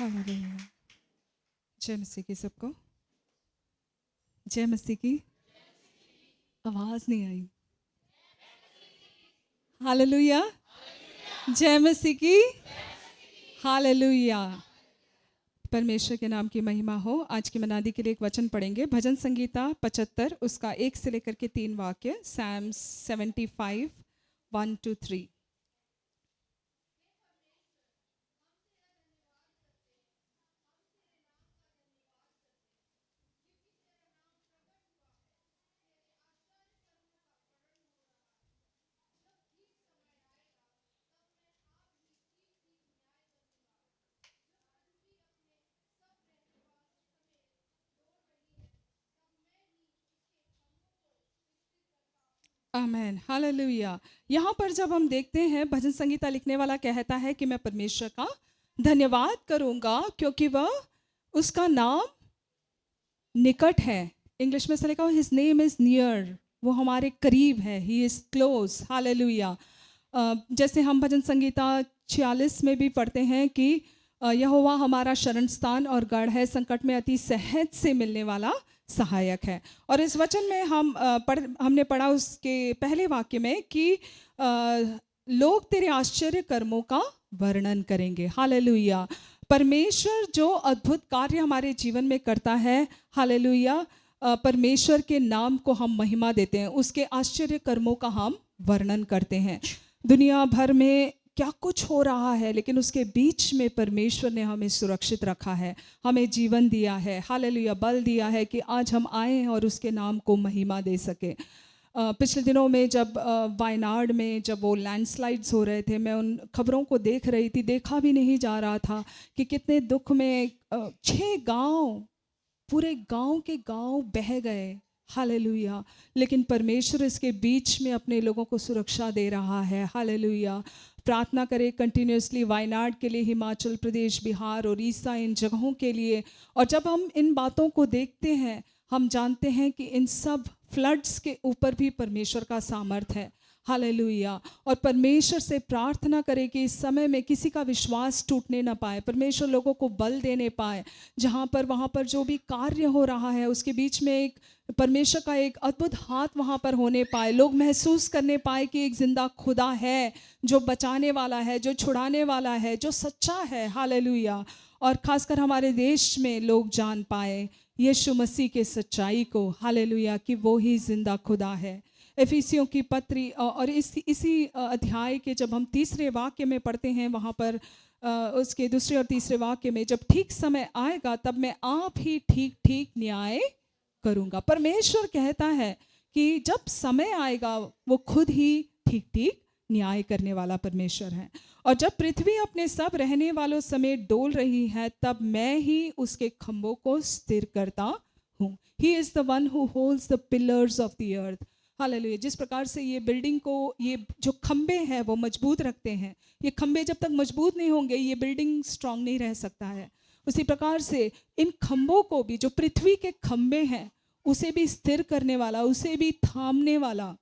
Hallelujah. जय मसीह की सबको। जय मसीह की। आवाज नहीं आई। हालेलुया। जय मसीह की। हालेलुया। परमेश्वर के नाम की महिमा हो। आज की मनादी के लिए एक वचन पढ़ेंगे। भजन संगीता 75 उसका 1 से लेकर के 3 वाक्य। Psalms 75 1 to 3। आमेन। हालेलुया। यहाँ पर जब हम देखते हैं, भजन संगीता लिखने वाला कहता है कि मैं परमेश्वर का धन्यवाद करूंगा क्योंकि वह उसका नाम निकट है। इंग्लिश में से लिखा हुआ हिज नेम इज नियर। वो हमारे करीब है। He is close. हालेलुया। जैसे हम भजन संगीता 46 में भी पढ़ते हैं कि यहोवा हमारा शरण स्थान और गढ़ है, संकट में अति सहज से मिलने वाला सहायक है। और इस वचन में हमने पढ़ा उसके पहले वाक्य में कि लोग तेरे आश्चर्य कर्मों का वर्णन करेंगे। हालेलुया। परमेश्वर जो अद्भुत कार्य हमारे जीवन में करता है, हालेलुया, परमेश्वर के नाम को हम महिमा देते हैं, उसके आश्चर्य कर्मों का हम वर्णन करते हैं। दुनिया भर में क्या कुछ हो रहा है, लेकिन उसके बीच में परमेश्वर ने हमें सुरक्षित रखा है, हमें जीवन दिया है, हालेलुया, बल दिया है कि आज हम आए और उसके नाम को महिमा दे सके। पिछले दिनों में जब वायनाड में जब वो लैंडस्लाइड्स हो रहे थे, मैं उन खबरों को देख रही थी। देखा भी नहीं जा रहा था कि कितने दुख में 6 गांव, पूरे गांव के गांव बह गए। हालेलुया। लेकिन परमेश्वर इसके बीच में अपने लोगों को सुरक्षा दे रहा है। हालेलुया। प्रार्थना करें कंटिन्यूसली वायनाड के लिए, हिमाचल प्रदेश, बिहार, उड़ीसा, इन जगहों के लिए। और जब हम इन बातों को देखते हैं, हम जानते हैं कि इन सब फ्लड्स के ऊपर भी परमेश्वर का सामर्थ्य है। हालेलुया। और परमेश्वर से प्रार्थना करें कि इस समय में किसी का विश्वास टूटने ना पाए, परमेश्वर लोगों को बल देने पाए। जहाँ पर वहाँ पर जो भी कार्य हो रहा है, उसके बीच में एक परमेश्वर का एक अद्भुत हाथ वहाँ पर होने पाए। लोग महसूस करने पाए कि एक जिंदा खुदा है जो बचाने वाला है, जो छुड़ाने वाला है, जो सच्चा है। हालेलुया। और खासकर हमारे देश में लोग जान पाए यीशु मसीह के सच्चाई को। हालेलुया, कि वो ही जिंदा खुदा है। एफिसियों की पत्री और इसी अध्याय के जब हम तीसरे वाक्य में पढ़ते हैं, वहाँ पर उसके दूसरे और तीसरे वाक्य में, जब ठीक समय आएगा तब मैं आप ही ठीक ठीक न्याय करूँगा। परमेश्वर कहता है कि जब समय आएगा वो खुद ही ठीक ठीक न्याय करने वाला परमेश्वर है। और जब पृथ्वी अपने सब रहने वालों समेत डोल रही है, तब मैं ही उसके खंभों को स्थिर करता हूँ। He is the one who holds the pillars of the earth. Hallelujah. जिस प्रकार से ये बिल्डिंग को, ये जो खंबे हैं वो मजबूत रखते हैं, ये खंबे जब तक मजबूत नहीं होंगे ये बिल्डिंग स्ट्रांग नहीं रह सकता है। उसी प्रकार से इन खंबों को भी, जो पृथ्वी के खंबे हैं, उसे भी स्थिर करने वाला, उसे भी थामने वाला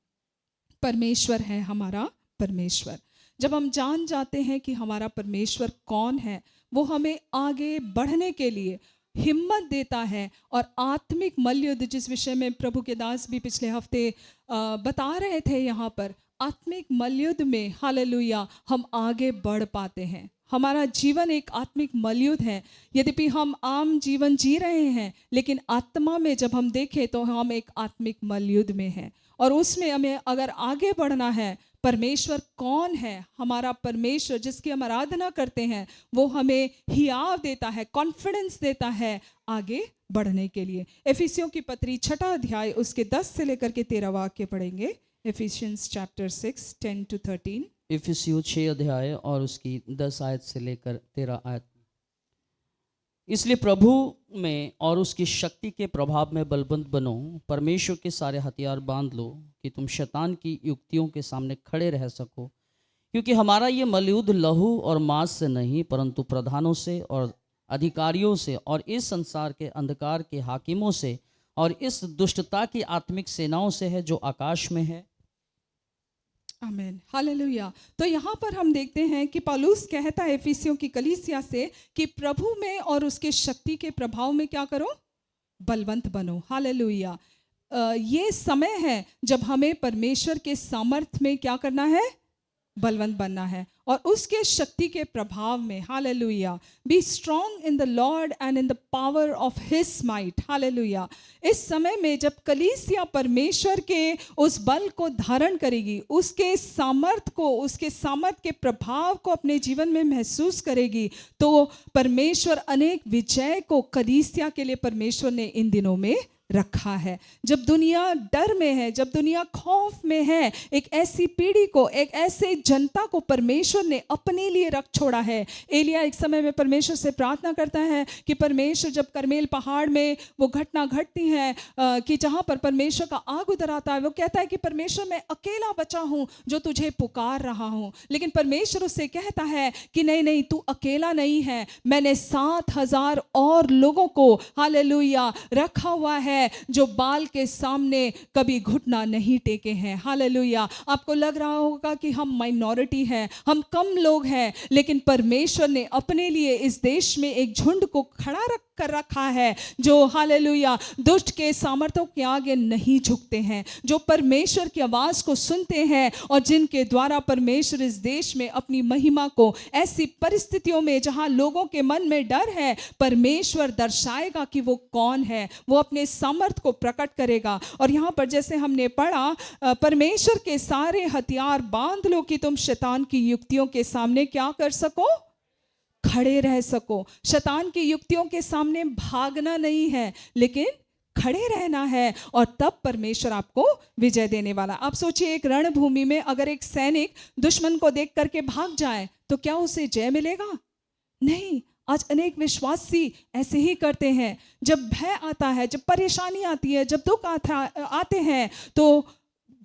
परमेश्वर है हमारा परमेश्वर। जब हम जान जाते हैं कि हमारा परमेश्वर कौन है, वो हमें आगे बढ़ने के लिए हिम्मत देता है। और आत्मिक मल्लयुद्ध, जिस विषय में प्रभु के दास भी पिछले हफ्ते बता रहे थे, यहाँ पर आत्मिक मल्लयुद्ध में, हालेलुया, हम आगे बढ़ पाते हैं। हमारा जीवन एक आत्मिक मल्लयुद्ध है। यद्यपि हम आम जीवन जी रहे हैं, लेकिन आत्मा में जब हम देखें तो हम एक आत्मिक मल्लयुद्ध में हैं। और उसमें हमें अगर आगे बढ़ना है, परमेश्वर कौन है, हमारा परमेश्वर जिसकी हम आराधना करते हैं, वो हमें हियाव देता है, कॉन्फिडेंस देता है आगे बढ़ने के लिए। एफिसियों की पत्री 6 अध्याय उसके 10 से लेकर के 13 वाक्य पढ़ेंगे। Efficiency chapter 6 10 to 13। इफिसियों 6 अध्याय और उसकी 10 आयत से लेकर 13 आयत। इसलिए प्रभु में और उसकी शक्ति के प्रभाव में बलवंत बनो, परमेश्वर के सारे हथियार बांध लो कि तुम शैतान की युक्तियों के सामने खड़े रह सको। क्योंकि हमारा ये मलयुद्ध लहू और मांस से नहीं, परंतु प्रधानों से और अधिकारियों से और इस संसार के अंधकार के हाकिमों से और इस दुष्टता की आत्मिक सेनाओं से है जो आकाश में है। आमेन, हालेलुया। तो यहाँ पर हम देखते हैं कि पौलुस कहता है इफिसियों की कलीसिया से कि प्रभु में और उसके शक्ति के प्रभाव में क्या करो, बलवंत बनो। हालेलुया। ये समय है जब हमें परमेश्वर के सामर्थ्य में क्या करना है, बलवंत बनना है और उसके शक्ति के प्रभाव में। Hallelujah. Be strong in the Lord and in the power of his might. Hallelujah. इस समय में जब कलीसिया परमेश्वर के उस बल को धारण करेगी, उसके सामर्थ्य को, उसके सामर्थ्य के प्रभाव को अपने जीवन में महसूस करेगी, तो परमेश्वर अनेक विजय को कलीसिया के लिए परमेश्वर ने इन दिनों में रखा है। जब दुनिया डर में है, जब दुनिया खौफ में है, एक ऐसी पीढ़ी को, एक ऐसे जनता को परमेश्वर ने अपने लिए रख छोड़ा है। एलिया एक समय में परमेश्वर से प्रार्थना करता है कि परमेश्वर, जब करमेल पहाड़ में वो घटना घटती है कि जहाँ पर परमेश्वर का आग उतर आता है, वो कहता है कि परमेश्वर मैं अकेला बचा हूँ जो तुझे पुकार रहा हूँ। लेकिन परमेश्वर उससे कहता है कि नहीं नहीं, तू अकेला नहीं है, मैंने 7,000 और लोगों को, हालेलुया, रखा हुआ है जो बाल के सामने कभी घुटना नहीं टेके हैं। हालेलुया। आपको लग रहा होगा कि हम माइनॉरिटी हैं, हम कम लोग हैं, लेकिन परमेश्वर ने अपने लिए इस देश में एक झुंड को खड़ा कर रखा है जो, हालेलुया, दुष्ट के सामर्थ्यों के आगे नहीं झुकते हैं, जो परमेश्वर की आवाज को सुनते हैं और जिनके द्वारा परमेश्वर इस देश में अपनी महिमा को ऐसी परिस्थितियों में जहां लोगों के मन में डर है, परमेश्वर दर्शाएगा कि वो कौन है, वो अपने सामर्थ्य को प्रकट करेगा। और यहाँ पर जैसे हमने पढ़ा, परमेश्वर के सारे हथियार बांध लो कि तुम शैतान की युक्तियों के सामने क्या कर सको, खड़े रह सको। शैतान की युक्तियों के सामने भागना नहीं है, लेकिन खड़े रहना है, और तब परमेश्वर आपको विजय देने वाला। आप सोचिए, एक रणभूमि में अगर एक सैनिक दुश्मन को देख करके भाग जाए तो क्या उसे जय मिलेगा? नहीं। आज अनेक विश्वासी ऐसे ही करते हैं। जब भय आता है, जब परेशानी आती है, जब दुख आते हैं तो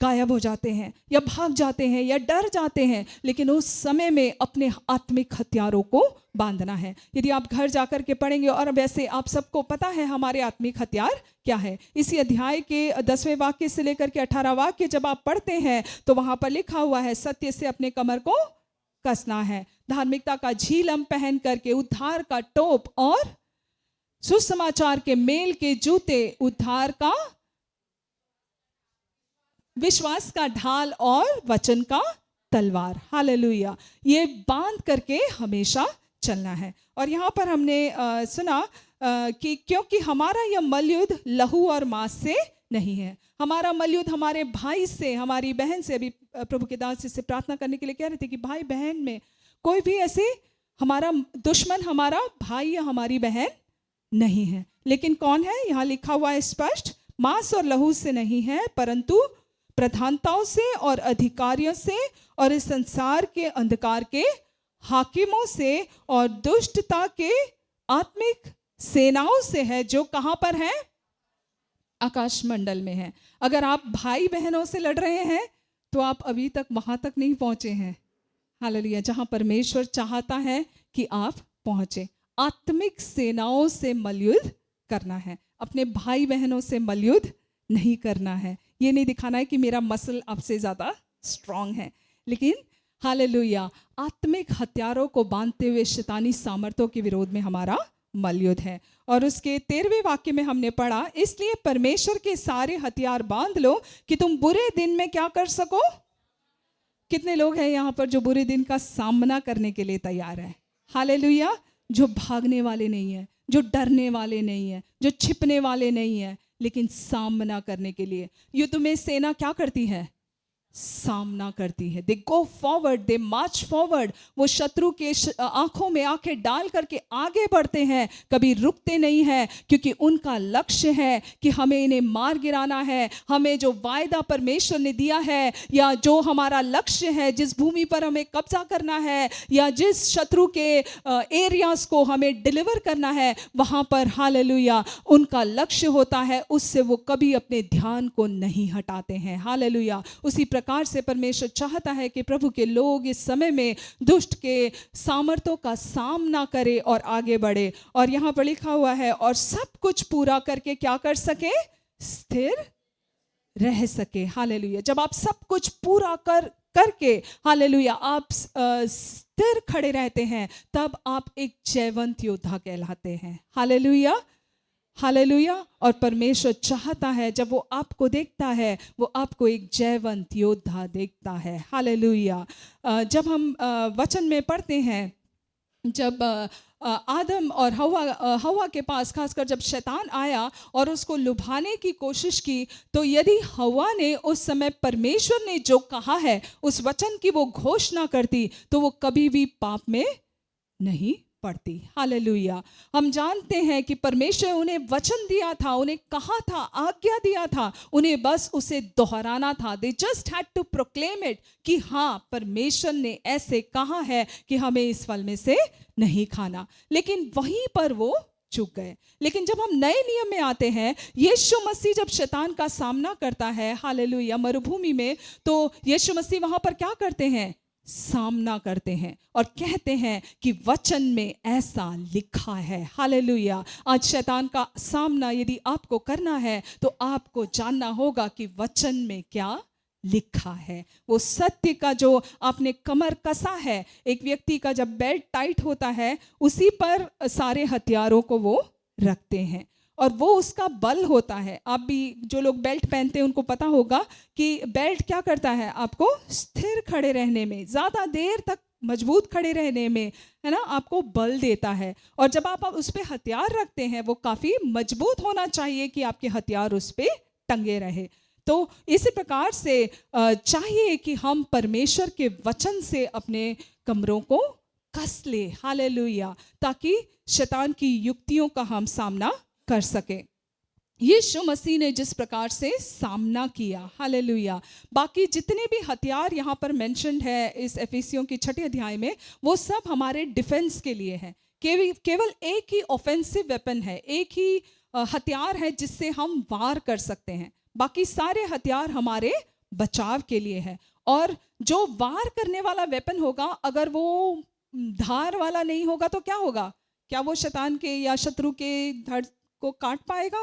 गायब हो जाते हैं या भाग जाते हैं या डर जाते हैं। लेकिन उस समय में अपने आत्मिक हथियारों को बांधना है। यदि आप घर जाकर के पढ़ेंगे, और वैसे आप सबको पता है हमारे आत्मिक हथियार क्या है। इसी अध्याय के 10वें वाक्य से लेकर के 18 वाक्य जब आप पढ़ते हैं तो वहां पर लिखा हुआ है, सत्य से अपने कमर को कसना है, धार्मिकता का झीलम पहन करके, उद्धार का टोप और सुसमाचार के मेल के जूते, उद्धार का, विश्वास का ढाल और वचन का तलवार। हालेलुया। ये बांध करके हमेशा चलना है। और यहाँ पर हमने सुना कि क्योंकि हमारा यह मलयुद्ध लहू और मांस से नहीं है। हमारा मलयुद्ध हमारे भाई से, हमारी बहन से। अभी प्रभु के दास से प्रार्थना करने के लिए कह रहे थे कि भाई बहन में कोई भी ऐसे हमारा दुश्मन हमारा भाई या हमारी बहन नहीं है। लेकिन कौन है? यहाँ लिखा हुआ है स्पष्ट, मांस और लहू से नहीं है, परंतु प्रधानताओं से और अधिकारियों से और इस संसार के अंधकार के हाकिमों से और दुष्टता के आत्मिक सेनाओं से है, जो कहां पर है? आकाश मंडल में है। अगर आप भाई बहनों से लड़ रहे हैं तो आप अभी तक वहां तक नहीं पहुंचे हैं। हालेलुया। जहां परमेश्वर चाहता है कि आप पहुंचे। आत्मिक सेनाओं से मलयुद्ध करना है, अपने भाई बहनों से मलयुद्ध नहीं करना है। ये नहीं दिखाना है कि मेरा मसल आपसे ज़्यादा स्ट्रांग है, लेकिन हालेलुया, आत्मिक हथियारों को बांधते हुए शैतानी सामर्थ्यों के विरोध में हमारा मलयुद्ध है। और उसके 13वें वाक्य में हमने पढ़ा, इसलिए परमेश्वर के सारे हथियार बांध लो कि तुम बुरे दिन में क्या कर सको। कितने लोग हैं यहाँ पर जो बुरे दिन का सामना करने के लिए तैयार है? हालेलुया। जो भागने वाले नहीं है, जो डरने वाले नहीं है, जो छिपने वाले नहीं है, लेकिन सामना करने के लिए। युद्ध में सेना क्या करती है? सामना करती है। दे गो फॉरवर्ड, दे मार्च फॉरवर्ड। वो शत्रु के आंखों में आंखें डाल करके आगे बढ़ते हैं, कभी रुकते नहीं हैं, क्योंकि उनका लक्ष्य है कि हमें इन्हें मार गिराना है। हमें जो वायदा परमेश्वर ने दिया है, या जो हमारा लक्ष्य है, जिस भूमि पर हमें कब्जा करना है, या जिस शत्रु के एरियाज को हमें डिलीवर करना है, वहां पर हालेलुया उनका लक्ष्य होता है। उससे वो कभी अपने ध्यान को नहीं हटाते हैं। हालेलुया। उसी प्रकार से परमेश्वर चाहता है कि प्रभु के लोग इस समय में दुष्ट के सामर्थ्यों का सामना करें और आगे बढ़े। और यहाँ पर लिखा हुआ है, और सब कुछ पूरा करके क्या कर सके? स्थिर रह सके। हालेलुया। जब आप सब कुछ पूरा करके हालेलुया आप स्थिर खड़े रहते हैं, तब आप एक जयवंत योद्धा कहलाते हैं। Hallelujah, hallelujah. और परमेश्वर चाहता है जब वो आपको देखता है, वो आपको एक जयवंत योद्धा देखता है। हालेलुया। जब हम वचन में पढ़ते हैं, जब आदम और हवा के पास खासकर जब शैतान आया और उसको लुभाने की कोशिश की, तो यदि हवा ने उस समय परमेश्वर ने जो कहा है उस वचन की वो घोषणा करती, तो वो कभी भी पाप में नहीं पड़ती। हालेलुया। हम जानते हैं कि परमेश्वर उन्हें वचन दिया था, उन्हें कहा था, आज्ञा दिया था, उन्हें बस उसे दोहराना था। They just had to proclaim it कि हाँ, परमेश्वर ने ऐसे कहा है कि हमें इस फल में से नहीं खाना, लेकिन वहीं पर वो चूक गए। लेकिन जब हम नए नियम में आते हैं, यीशु मसीह जब शैतान का सामना करता है, हालेलुया, मरुभूमि में, तो यीशु मसीह वहां पर क्या करते हैं? सामना करते हैं और कहते हैं कि वचन में ऐसा लिखा है। हालेलुया। आज शैतान का सामना यदि आपको करना है, तो आपको जानना होगा कि वचन में क्या लिखा है। वो सत्य का जो आपने कमर कसा है, एक व्यक्ति का जब बेल्ट टाइट होता है, उसी पर सारे हथियारों को वो रखते हैं और वो उसका बल होता है। आप भी जो लोग बेल्ट पहनते हैं उनको पता होगा कि बेल्ट क्या करता है, आपको स्थिर खड़े रहने में, ज़्यादा देर तक मजबूत खड़े रहने में, है ना, आपको बल देता है। और जब आप उस पर हथियार रखते हैं, वो काफ़ी मजबूत होना चाहिए कि आपके हथियार उस पर टंगे रहे। तो इसी प्रकार से चाहिए कि हम परमेश्वर के वचन से अपने कमरों को कस ले। हालेलुया। ताकि शैतान की युक्तियों का हम सामना कर सके। यीशु मसीह ने जिस प्रकार से सामना किया, हालेलुया, बाकी जितने भी हथियार यहाँ पर मेंशन्ड है इस एफिसियों की 6 अध्याय में, वो सब हमारे डिफेंस के लिए है। केवल एक ही ऑफेंसिव वेपन है, एक ही हथियार है जिससे हम वार कर सकते हैं। बाकी सारे हथियार हमारे बचाव के लिए है। और जो वार करने वाला वेपन होगा, अगर वो धार वाला नहीं होगा तो क्या होगा? क्या वो शैतान के या शत्रु के धड़ को काट पाएगा,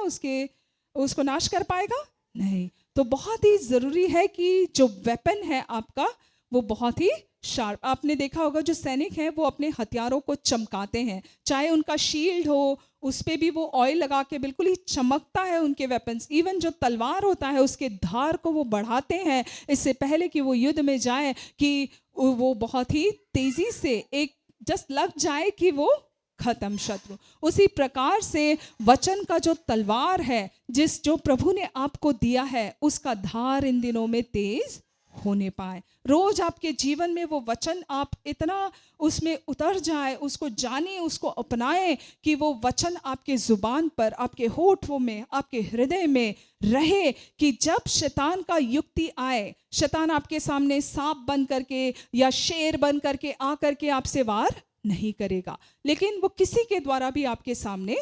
उसको नाश कर पाएगा? नहीं। तो बहुत ही ज़रूरी है कि जो वेपन है आपका, वो बहुत ही शार्प। आपने देखा होगा जो सैनिक हैं वो अपने हथियारों को चमकाते हैं, चाहे उनका शील्ड हो, उस पर भी वो ऑयल लगा के बिल्कुल ही चमकता है उनके वेपन्स। इवन जो तलवार होता है उसके धार को वो बढ़ाते हैं इससे पहले कि वो युद्ध में जाए, कि वो बहुत ही तेज़ी से एक जस्ट लग जाए कि वो खत्म शत्रु। उसी प्रकार से वचन का जो तलवार है, जो प्रभु ने आपको दिया है, उसका धार इन दिनों में तेज होने पाए। रोज आपके जीवन में वो वचन आप इतना उसमें उतर जाए, उसको जाने, उसको अपनाएं कि वो वचन आपके जुबान पर, आपके होठों में, आपके हृदय में रहे, कि जब शैतान का युक्ति आए, शैतान आपके सामने सांप बन करके या शेर बन करके आकर के आपसे वार नहीं करेगा, लेकिन वो किसी के द्वारा भी आपके सामने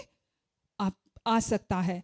आप आ सकता है।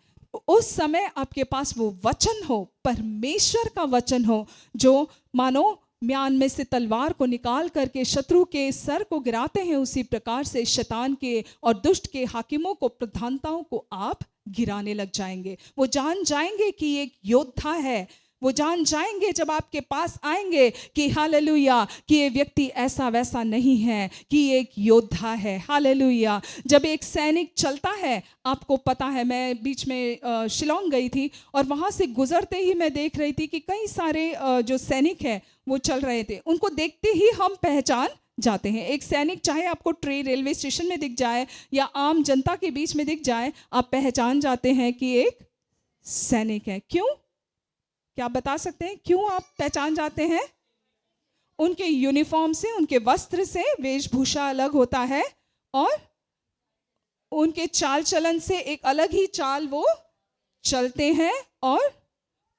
उस समय आपके पास वो वचन हो, परमेश्वर का वचन हो, जो मानो म्यान में से तलवार को निकाल करके शत्रु के सर को गिराते हैं, उसी प्रकार से शैतान के और दुष्ट के हाकिमों को, प्रधानताओं को आप गिराने लग जाएंगे। वो जान जाएंगे कि एक योद्धा है। वो जान जाएंगे जब आपके पास आएंगे कि हालेलुया, कि ये व्यक्ति ऐसा वैसा नहीं है, कि एक योद्धा है। हालेलुया। जब एक सैनिक चलता है, आपको पता है, मैं बीच में शिलोंग गई थी और वहाँ से गुजरते ही मैं देख रही थी कि कई सारे जो सैनिक हैं वो चल रहे थे। उनको देखते ही हम पहचान जाते हैं। एक सैनिक चाहे आपको रेलवे स्टेशन में दिख जाए या आम जनता के बीच में दिख जाए, आप पहचान जाते हैं कि एक सैनिक है। क्यों? क्या आप बता सकते हैं क्यों आप पहचान जाते हैं? उनके यूनिफॉर्म से, उनके वस्त्र से, वेशभूषा अलग होता है और उनके चाल चलन से एक अलग ही चाल वो चलते हैं, और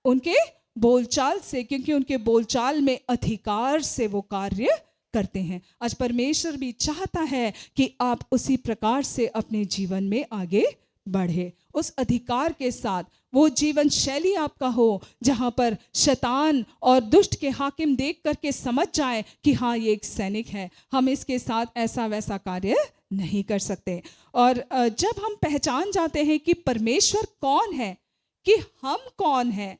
उनके बोलचाल से, क्योंकि उनके बोलचाल में अधिकार से वो कार्य करते हैं। आज परमेश्वर भी चाहता है कि आप उसी प्रकार से अपने जीवन में आगे बढ़े, उस अधिकार के साथ। वो जीवन शैली आपका हो जहाँ पर शैतान और दुष्ट के हाकिम देख करके समझ जाए कि हाँ, ये एक सैनिक है, हम इसके साथ ऐसा वैसा कार्य नहीं कर सकते। और जब हम पहचान जाते हैं कि परमेश्वर कौन है, कि हम कौन हैं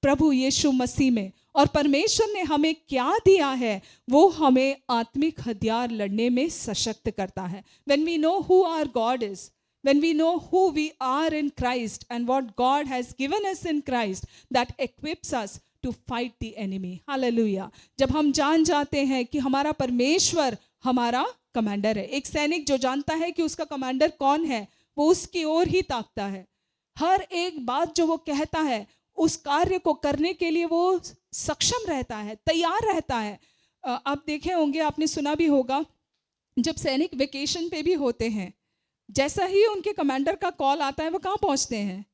प्रभु यीशु मसीह में, और परमेश्वर ने हमें क्या दिया है, वो हमें आत्मिक हथियार लड़ने में सशक्त करता है। When we know who our God is, when we know who we are in Christ and what God has given us in Christ, that equips us to fight the enemy. Hallelujah. जब हम जान जाते हैं कि हमारा परमेश्वर हमारा commander है, एक सैनिक जो जानता है कि उसका कमांडर कौन है, वो उसकी ओर ही ताकता है। हर एक बात जो वो कहता है, उस कार्य को करने के लिए वो सक्षम रहता है, तैयार रहता है। आप देखे होंगे, आपने सुना भी होगा, जब सैनिक वेकेशन पे भी होते हैं, जैसा ही उनके कमांडर का कॉल आता है, वो कहाँ पहुंचते हैं?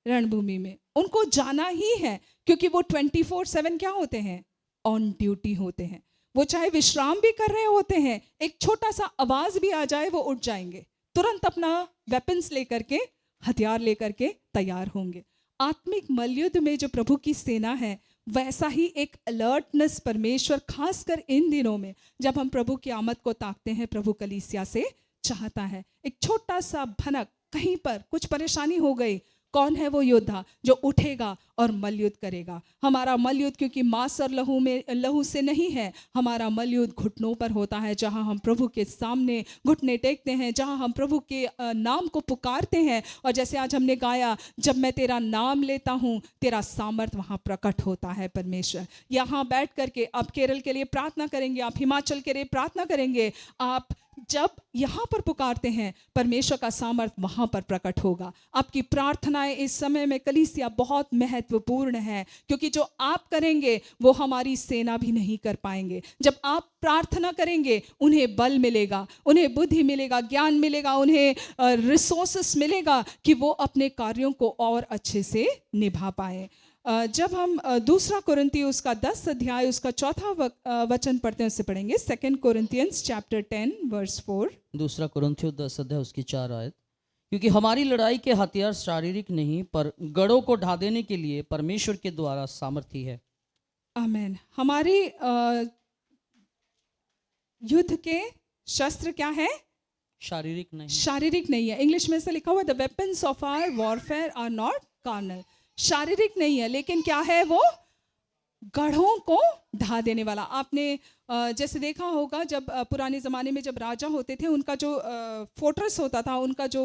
रणभूमि में। उनको जाना ही है, क्योंकि वो 24/7 क्या होते हैं? ऑन ड्यूटी होते हैं। वो चाहे विश्राम भी कर रहे होते हैं, एक छोटा सा आवाज भी आ जाए, वो उठ जाएंगे, तुरंत अपना वेपन्स लेकर के, हथियार लेकर के तैयार होंगे। आत्मिक मलयुद्ध में जो प्रभु की सेना है, वैसा ही एक अलर्टनेस परमेश्वर खासकर इन दिनों में जब हम प्रभु की आमद को ताकते हैं, प्रभु कलीसिया से चाहता है। एक छोटा सा भनक, कहीं पर कुछ परेशानी हो गई, कौन है वो योद्धा जो उठेगा और मलयुद्ध करेगा? हमारा मलयुद्ध क्योंकि मांस और लहू से नहीं है, हमारा मलयुद्ध घुटनों पर होता है, जहां हम प्रभु के सामने घुटने टेकते हैं, जहां हम प्रभु के नाम को पुकारते हैं। और जैसे आज हमने गाया, जब मैं तेरा नाम लेता हूं, तेरा सामर्थ वहां प्रकट होता है। परमेश्वर यहाँ बैठ करके आप केरल के लिए प्रार्थना करेंगे, आप हिमाचल के लिए प्रार्थना करेंगे, आप जब यहाँ पर पुकारते हैं, परमेश्वर का सामर्थ वहाँ पर प्रकट होगा। आपकी प्रार्थनाएं इस समय में कलीसिया बहुत महत्वपूर्ण है, क्योंकि जो आप करेंगे वो हमारी सेना भी नहीं कर पाएंगे। जब आप प्रार्थना करेंगे, उन्हें बल मिलेगा, उन्हें बुद्धि मिलेगा, ज्ञान मिलेगा, उन्हें रिसोर्सेस मिलेगा कि वो अपने कार्यों को और अच्छे से निभा पाए। जब हम दूसरा कुरिन्ती उसका 10 अध्याय उसका 4 वचन पढ़ते हैं, उससे पढ़ेंगे 2 Corinthians chapter 10 verse 4। दूसरा कुरिन्थियों 10 अध्याय उसकी 4 आयत। क्योंकि हमारी लड़ाई के हथियार शारीरिक नहीं, पर गढ़ों को ढा देने के लिए परमेश्वर के द्वारा सामर्थी है। आमीन। हमारी युद्ध के शस्त्र क्या है? शारीरिक नहीं, शारीरिक नहीं है। इंग्लिश में से लिखा हुआ, the weapons of our warfare are not carnal. शारीरिक नहीं है, लेकिन क्या है? वो गढ़ों को ढा देने वाला। आपने जैसे देखा होगा, जब पुराने ज़माने में जब राजा होते थे, उनका जो फोर्ट्रेस होता था, उनका जो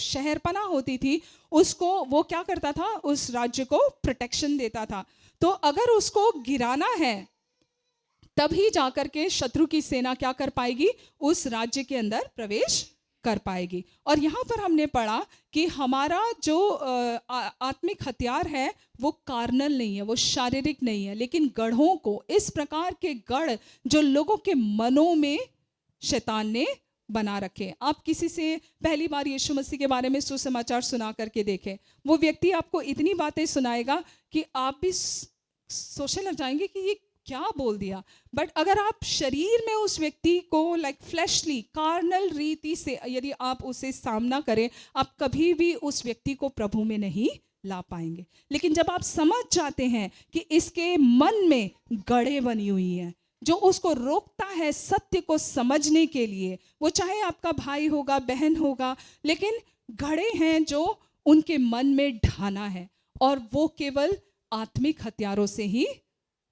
शहरपना होती थी, उसको वो क्या करता था? उस राज्य को प्रोटेक्शन देता था। तो अगर उसको गिराना है, तभी जाकर के शत्रु की सेना क्या कर पाएगी? उस राज्य के अंदर प्रवेश कर पाएगी। और यहाँ पर हमने पढ़ा कि हमारा जो आत्मिक हथियार है, वो कार्नल नहीं है, वो शारीरिक नहीं है, लेकिन गढ़ों को, इस प्रकार के गढ़ जो लोगों के मनों में शैतान ने बना रखे। आप किसी से पहली बार यीशु मसीह के बारे में सुसमाचार सुना करके देखें, वो व्यक्ति आपको इतनी बातें सुनाएगा कि आप भी सोचने लग जाएंगे कि ये क्या बोल दिया। बट अगर आप शरीर में उस व्यक्ति को फ्लैशली कार्नल रीति से यदि आप उसे सामना करें, आप कभी भी उस व्यक्ति को प्रभु में नहीं ला पाएंगे। लेकिन जब आप समझ जाते हैं कि इसके मन में गढ़े बनी हुई हैं जो उसको रोकता है सत्य को समझने के लिए, वो चाहे आपका भाई होगा, बहन होगा, लेकिन गढ़े हैं जो उनके मन में ढाना है, और वो केवल आत्मिक हथियारों से ही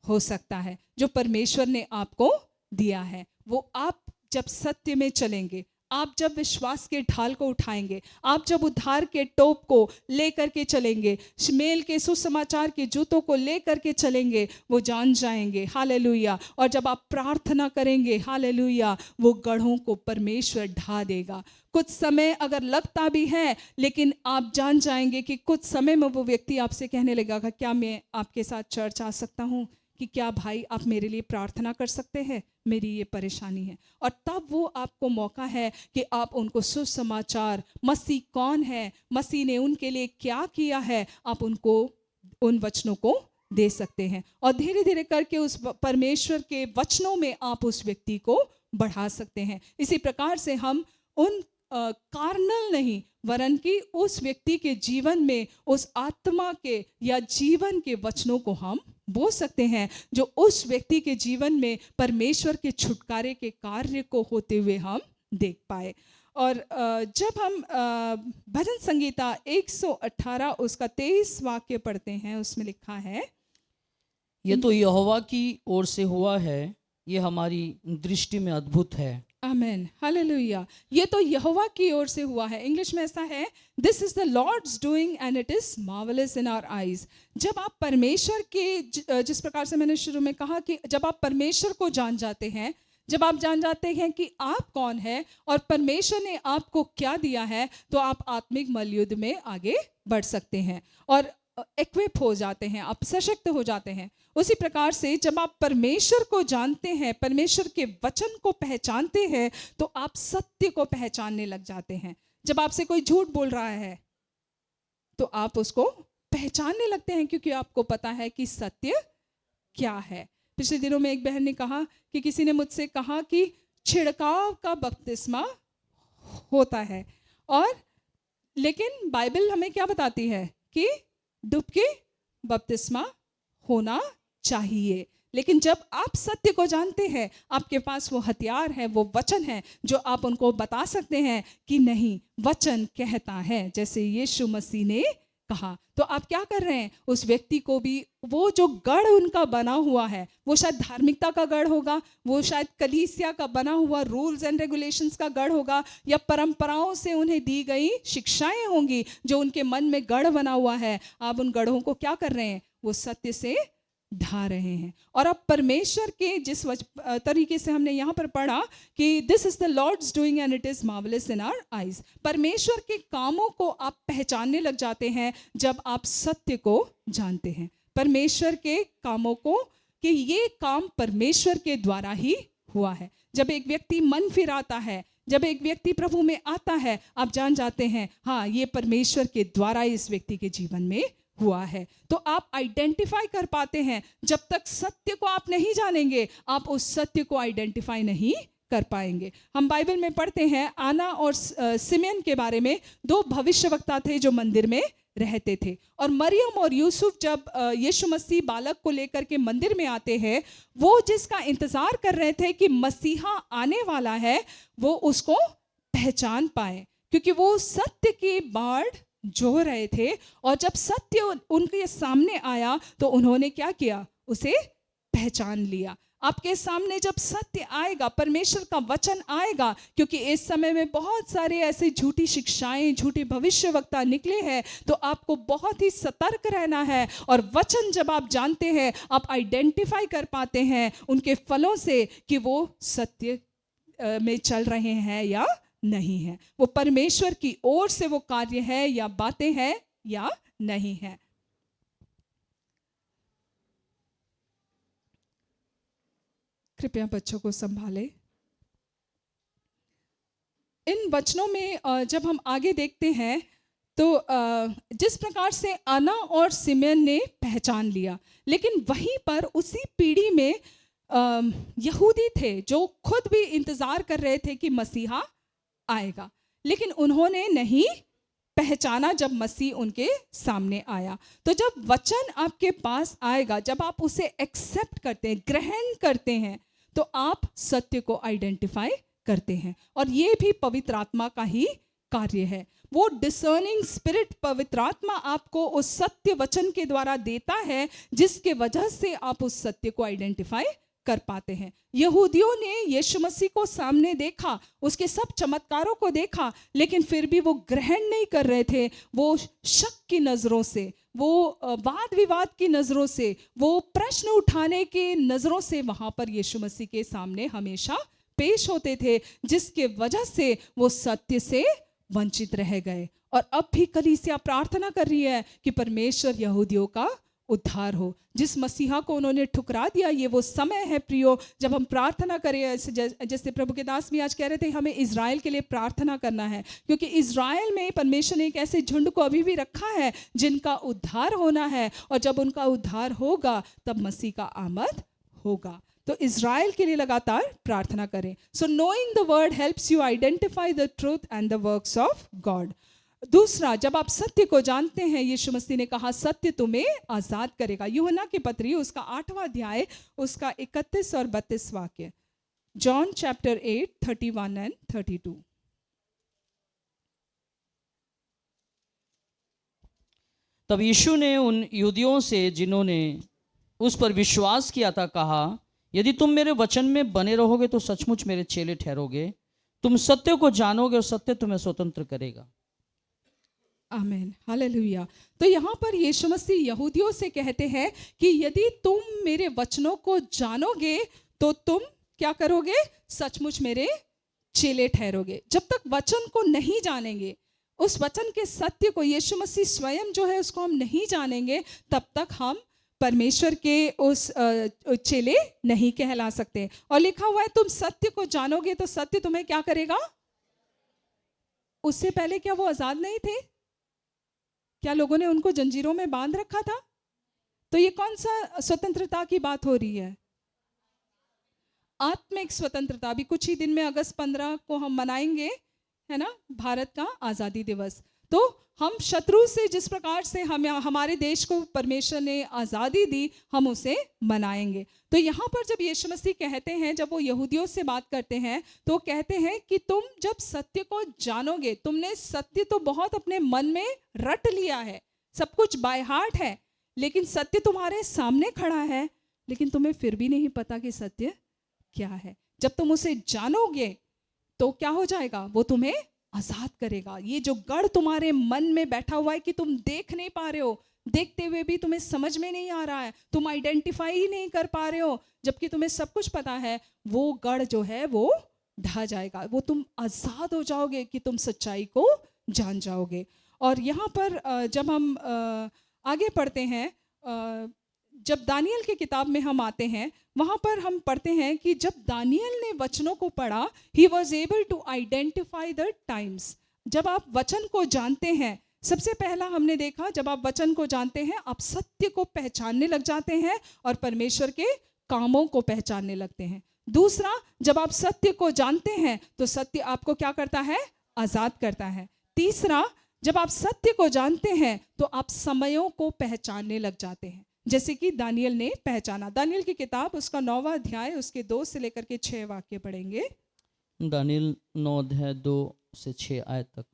हो सकता है जो परमेश्वर ने आपको दिया है। वो आप जब सत्य में चलेंगे, आप जब विश्वास के ढाल को उठाएंगे, आप जब उद्धार के टोप को लेकर के चलेंगे, मेल के सुसमाचार के जूतों को लेकर के चलेंगे, वो जान जाएंगे हालेलुया। और जब आप प्रार्थना करेंगे हालेलुया, वो गढ़ों को परमेश्वर ढा देगा। कुछ समय अगर लगता भी है, लेकिन आप जान जाएंगे कि कुछ समय में वो व्यक्ति आपसे कहने लगेगा, क्या मैं आपके साथ चर्च आ सकता हूँ? कि क्या भाई आप मेरे लिए प्रार्थना कर सकते हैं, मेरी ये परेशानी है। और तब वो आपको मौका है कि आप उनको सुसमाचार, मसीह कौन है, मसीह ने उनके लिए क्या किया है, आप उनको उन वचनों को दे सकते हैं। और धीरे धीरे करके उस परमेश्वर के वचनों में आप उस व्यक्ति को बढ़ा सकते हैं। इसी प्रकार से हम उन कार्नल नहीं, वरन कि उस व्यक्ति के जीवन में उस आत्मा के या जीवन के वचनों को हम बोल सकते हैं, जो उस व्यक्ति के जीवन में परमेश्वर के छुटकारे के कार्य को होते हुए हम देख पाए। और जब हम भजन संगीता 118 उसका 23 वाक्य पढ़ते हैं, उसमें लिखा है, ये तो यहोवा की ओर से हुआ है, ये हमारी दृष्टि में अद्भुत है। आमेन, हालेलुया। ये तो यहोवा की ओर से हुआ है। इंग्लिश में ऐसा है, this is the Lord's doing and it is marvellous in our eyes. जब आप परमेश्वर के जिस प्रकार से मैंने शुरू में कहा कि जब आप परमेश्वर को जान जाते हैं, जब आप जान जाते हैं कि आप कौन है और परमेश्वर ने आपको क्या दिया है, तो आप आत्मिक मलयुद्ध में आगे बढ़ सकते हैं और इक्विप हो जाते हैं, आप सशक्त हो जाते हैं। उसी प्रकार से जब आप परमेश्वर को जानते हैं, परमेश्वर के वचन को पहचानते हैं, तो आप सत्य को पहचानने लग जाते हैं। जब आपसे कोई झूठ बोल रहा है तो आप उसको पहचानने लगते हैं, क्योंकि आपको पता है कि सत्य क्या है। पिछले दिनों में एक बहन ने कहा कि किसी ने मुझसे कहा कि छिड़काव का बपतिस्मा होता है, और लेकिन बाइबल हमें क्या बताती है कि डुबकी बपतिस्मा होना चाहिए। लेकिन जब आप सत्य को जानते हैं, आपके पास वो हथियार है, वो वचन है, जो आप उनको बता सकते हैं कि नहीं, वचन कहता है जैसे यीशु मसीह ने कहा। तो आप क्या कर रहे हैं, उस व्यक्ति को भी वो जो गढ़ उनका बना हुआ है, वो शायद धार्मिकता का गढ़ होगा, वो शायद कलीसिया का बना हुआ रूल्स एंड रेगुलेशंस का गढ़ होगा, या परंपराओं से उन्हें दी गई शिक्षाएं होंगी जो उनके मन में गढ़ बना हुआ है। आप उन गढ़ों को क्या कर रहे हैं, वो सत्य से ढा रहे हैं। और अब परमेश्वर के जिस तरीके से हमने यहाँ पर पढ़ा कि this is the Lord's doing and it is marvellous in our eyes, परमेश्वर के कामों को आप पहचानने लग जाते हैं जब आप सत्य को जानते हैं, परमेश्वर के कामों को, कि ये काम परमेश्वर के द्वारा ही हुआ है। जब एक व्यक्ति मन फिराता है, जब एक व्यक्ति प्रभु में आता है, आप जान जाते हैं हाँ, ये परमेश्वर के द्वारा इस व्यक्ति के जीवन में हुआ है। तो आप आइडेंटिफाई कर पाते हैं। जब तक सत्य को आप नहीं जानेंगे, आप उस सत्य को आइडेंटिफाई नहीं कर पाएंगे। हम बाइबल में पढ़ते हैं आना और सिमेन के बारे में, दो भविष्यवक्ता थे जो मंदिर में रहते थे। और मरियम और यूसुफ जब यीशु मसीह बालक को लेकर के मंदिर में आते हैं, वो जिसका इंतजार कर रहे थे कि मसीहा आने वाला है, वो उसको पहचान पाए, क्योंकि वो सत्य की बाढ़ जो रहे थे। और जब सत्य उनके सामने आया तो उन्होंने क्या किया, उसे पहचान लिया। आपके सामने जब सत्य आएगा, परमेश्वर का वचन आएगा, क्योंकि इस समय में बहुत सारे ऐसे झूठी शिक्षाएं, झूठे भविष्यवक्ता निकले हैं, तो आपको बहुत ही सतर्क रहना है। और वचन जब आप जानते हैं, आप आइडेंटिफाई कर पाते हैं उनके फलों से कि वो सत्य में चल रहे हैं या नहीं है, वो परमेश्वर की ओर से वो कार्य है या बातें हैं या नहीं है। कृपया बच्चों को संभालें। इन वचनों में जब हम आगे देखते हैं तो जिस प्रकार से अन्ना और सिमेन ने पहचान लिया, लेकिन वहीं पर उसी पीढ़ी में यहूदी थे जो खुद भी इंतजार कर रहे थे कि मसीहा आएगा, लेकिन उन्होंने नहीं पहचाना जब मसीह उनके सामने आया। तो जब वचन आपके पास आएगा, जब आप उसे एक्सेप्ट करते हैं, ग्रहण करते हैं, तो आप सत्य को आइडेंटिफाई करते हैं। और ये भी पवित्र आत्मा का ही कार्य है। वो डिसर्निंग स्पिरिट पवित्र आत्मा आपको उस सत्य वचन के द्वारा देता है, जिसके वजह से आप उस सत्य को आइडेंटिफाई कर पाते हैं। यहूदियों ने यीशु मसीह को सामने देखा, उसके सब चमत्कारों को देखा, लेकिन फिर भी वो ग्रहण नहीं कर रहे थे। वो शक की नजरों से, वो वाद विवाद की नजरों से, वो प्रश्न उठाने की नजरों से वहां पर यीशु मसीह के सामने हमेशा पेश होते थे, जिसके वजह से वो सत्य से वंचित रह गए। और अब भी कलीसिया प्रार्थना कर रही है कि परमेश्वर यहूदियों का उद्धार हो। जिस मसीहा को उन्होंने ठुकरा दिया, ये वो समय है प्रियो जब हम प्रार्थना करें। जैसे प्रभु के दास भी आज कह रहे थे, हमें इज़राइल के लिए प्रार्थना करना है, क्योंकि इज़राइल में परमेश्वर ने एक ऐसे झुंड को अभी भी रखा है जिनका उद्धार होना है, और जब उनका उद्धार होगा तब मसीह का आमद होगा। तो इज़राइल के लिए लगातार प्रार्थना करें। सो knowing the word helps you identify the truth and the works of God. दूसरा, जब आप सत्य को जानते हैं, यीशु मसीह ने कहा सत्य तुम्हें आजाद करेगा। यूहन्ना की पत्री उसका 8वां अध्याय उसका 31 और 32 वाक्य, जॉन चैप्टर 8 31 एंड 32। तब यीशु ने उन यहूदियों से जिन्होंने उस पर विश्वास किया था, कहा, यदि तुम मेरे वचन में बने रहोगे तो सचमुच मेरे चेले ठहरोगे, तुम सत्य को जानोगे और सत्य तुम्हें स्वतंत्र करेगा। आमीन, हालेलुया। तो यहाँ पर यीशु मसीह यहूदियों से कहते हैं कि यदि तुम मेरे वचनों को जानोगे तो तुम क्या करोगे? सचमुच मेरे चेले ठहरोगे। जब तक वचन को नहीं जानेंगे, उस वचन के सत्य को यीशु मसीह स्वयं जो है उसको हम नहीं जानेंगे, तब तक हम परमेश्वर के उस चेले नहीं कहला सकते। और लिखा हुआ है तुम सत्य को जानोगे तो सत्य तुम्हें क्या करेगा? उससे पहले क्या वो आजाद नहीं थे? क्या लोगों ने उनको जंजीरों में बांध रखा था? तो ये कौन सा स्वतंत्रता की बात हो रही है? आत्मिक स्वतंत्रता। अभी कुछ ही दिन में अगस्त 15 को हम मनाएंगे, है ना, भारत का आज़ादी दिवस। तो हम शत्रु से जिस प्रकार से हमारे देश को परमेश्वर ने आज़ादी दी, हम उसे मनाएंगे। तो यहाँ पर जब यीशु मसीह कहते हैं, जब वो यहूदियों से बात करते हैं, तो कहते हैं कि तुम जब सत्य को जानोगे, तुमने सत्य तो बहुत अपने मन में रट लिया है, सब कुछ बाय हार्ट है, लेकिन सत्य तुम्हारे सामने खड़ा है, लेकिन तुम्हें फिर भी नहीं पता कि सत्य क्या है। जब तुम उसे जानोगे तो क्या हो जाएगा? वो तुम्हें आजाद करेगा। ये जो गढ़ तुम्हारे मन में बैठा हुआ है कि तुम देख नहीं पा रहे हो, देखते हुए भी तुम्हें समझ में नहीं आ रहा है, तुम आइडेंटिफाई ही नहीं कर पा रहे हो, जबकि तुम्हें सब कुछ पता है, वो गढ़ जो है वो ढह जाएगा। वो तुम आजाद हो जाओगे कि तुम सच्चाई को जान जाओगे। और यहाँ पर जब हम आगे पढ़ते हैं, जब दानियल की किताब में हम आते हैं, वहाँ पर हम पढ़ते हैं कि जब दानियल ने वचनों को पढ़ा, he was able to identify the times. जब आप वचन को जानते हैं, सबसे पहला हमने देखा, जब आप वचन को जानते हैं, आप सत्य को पहचानने लग जाते हैं और परमेश्वर के कामों को पहचानने लगते हैं। दूसरा, जब आप सत्य को जानते हैं तो सत्य आपको क्या करता है? आज़ाद करता है। तीसरा, जब आप सत्य को जानते हैं तो आप समयों को पहचानने लग जाते हैं, जैसे कि दानियल ने पहचाना। दानियल की किताब उसका 9वां अध्याय, उसके 2 से लेकर के 6 वाक्य पढ़ेंगे। दानियल 9 अध्याय 2 से 6 आयत तक।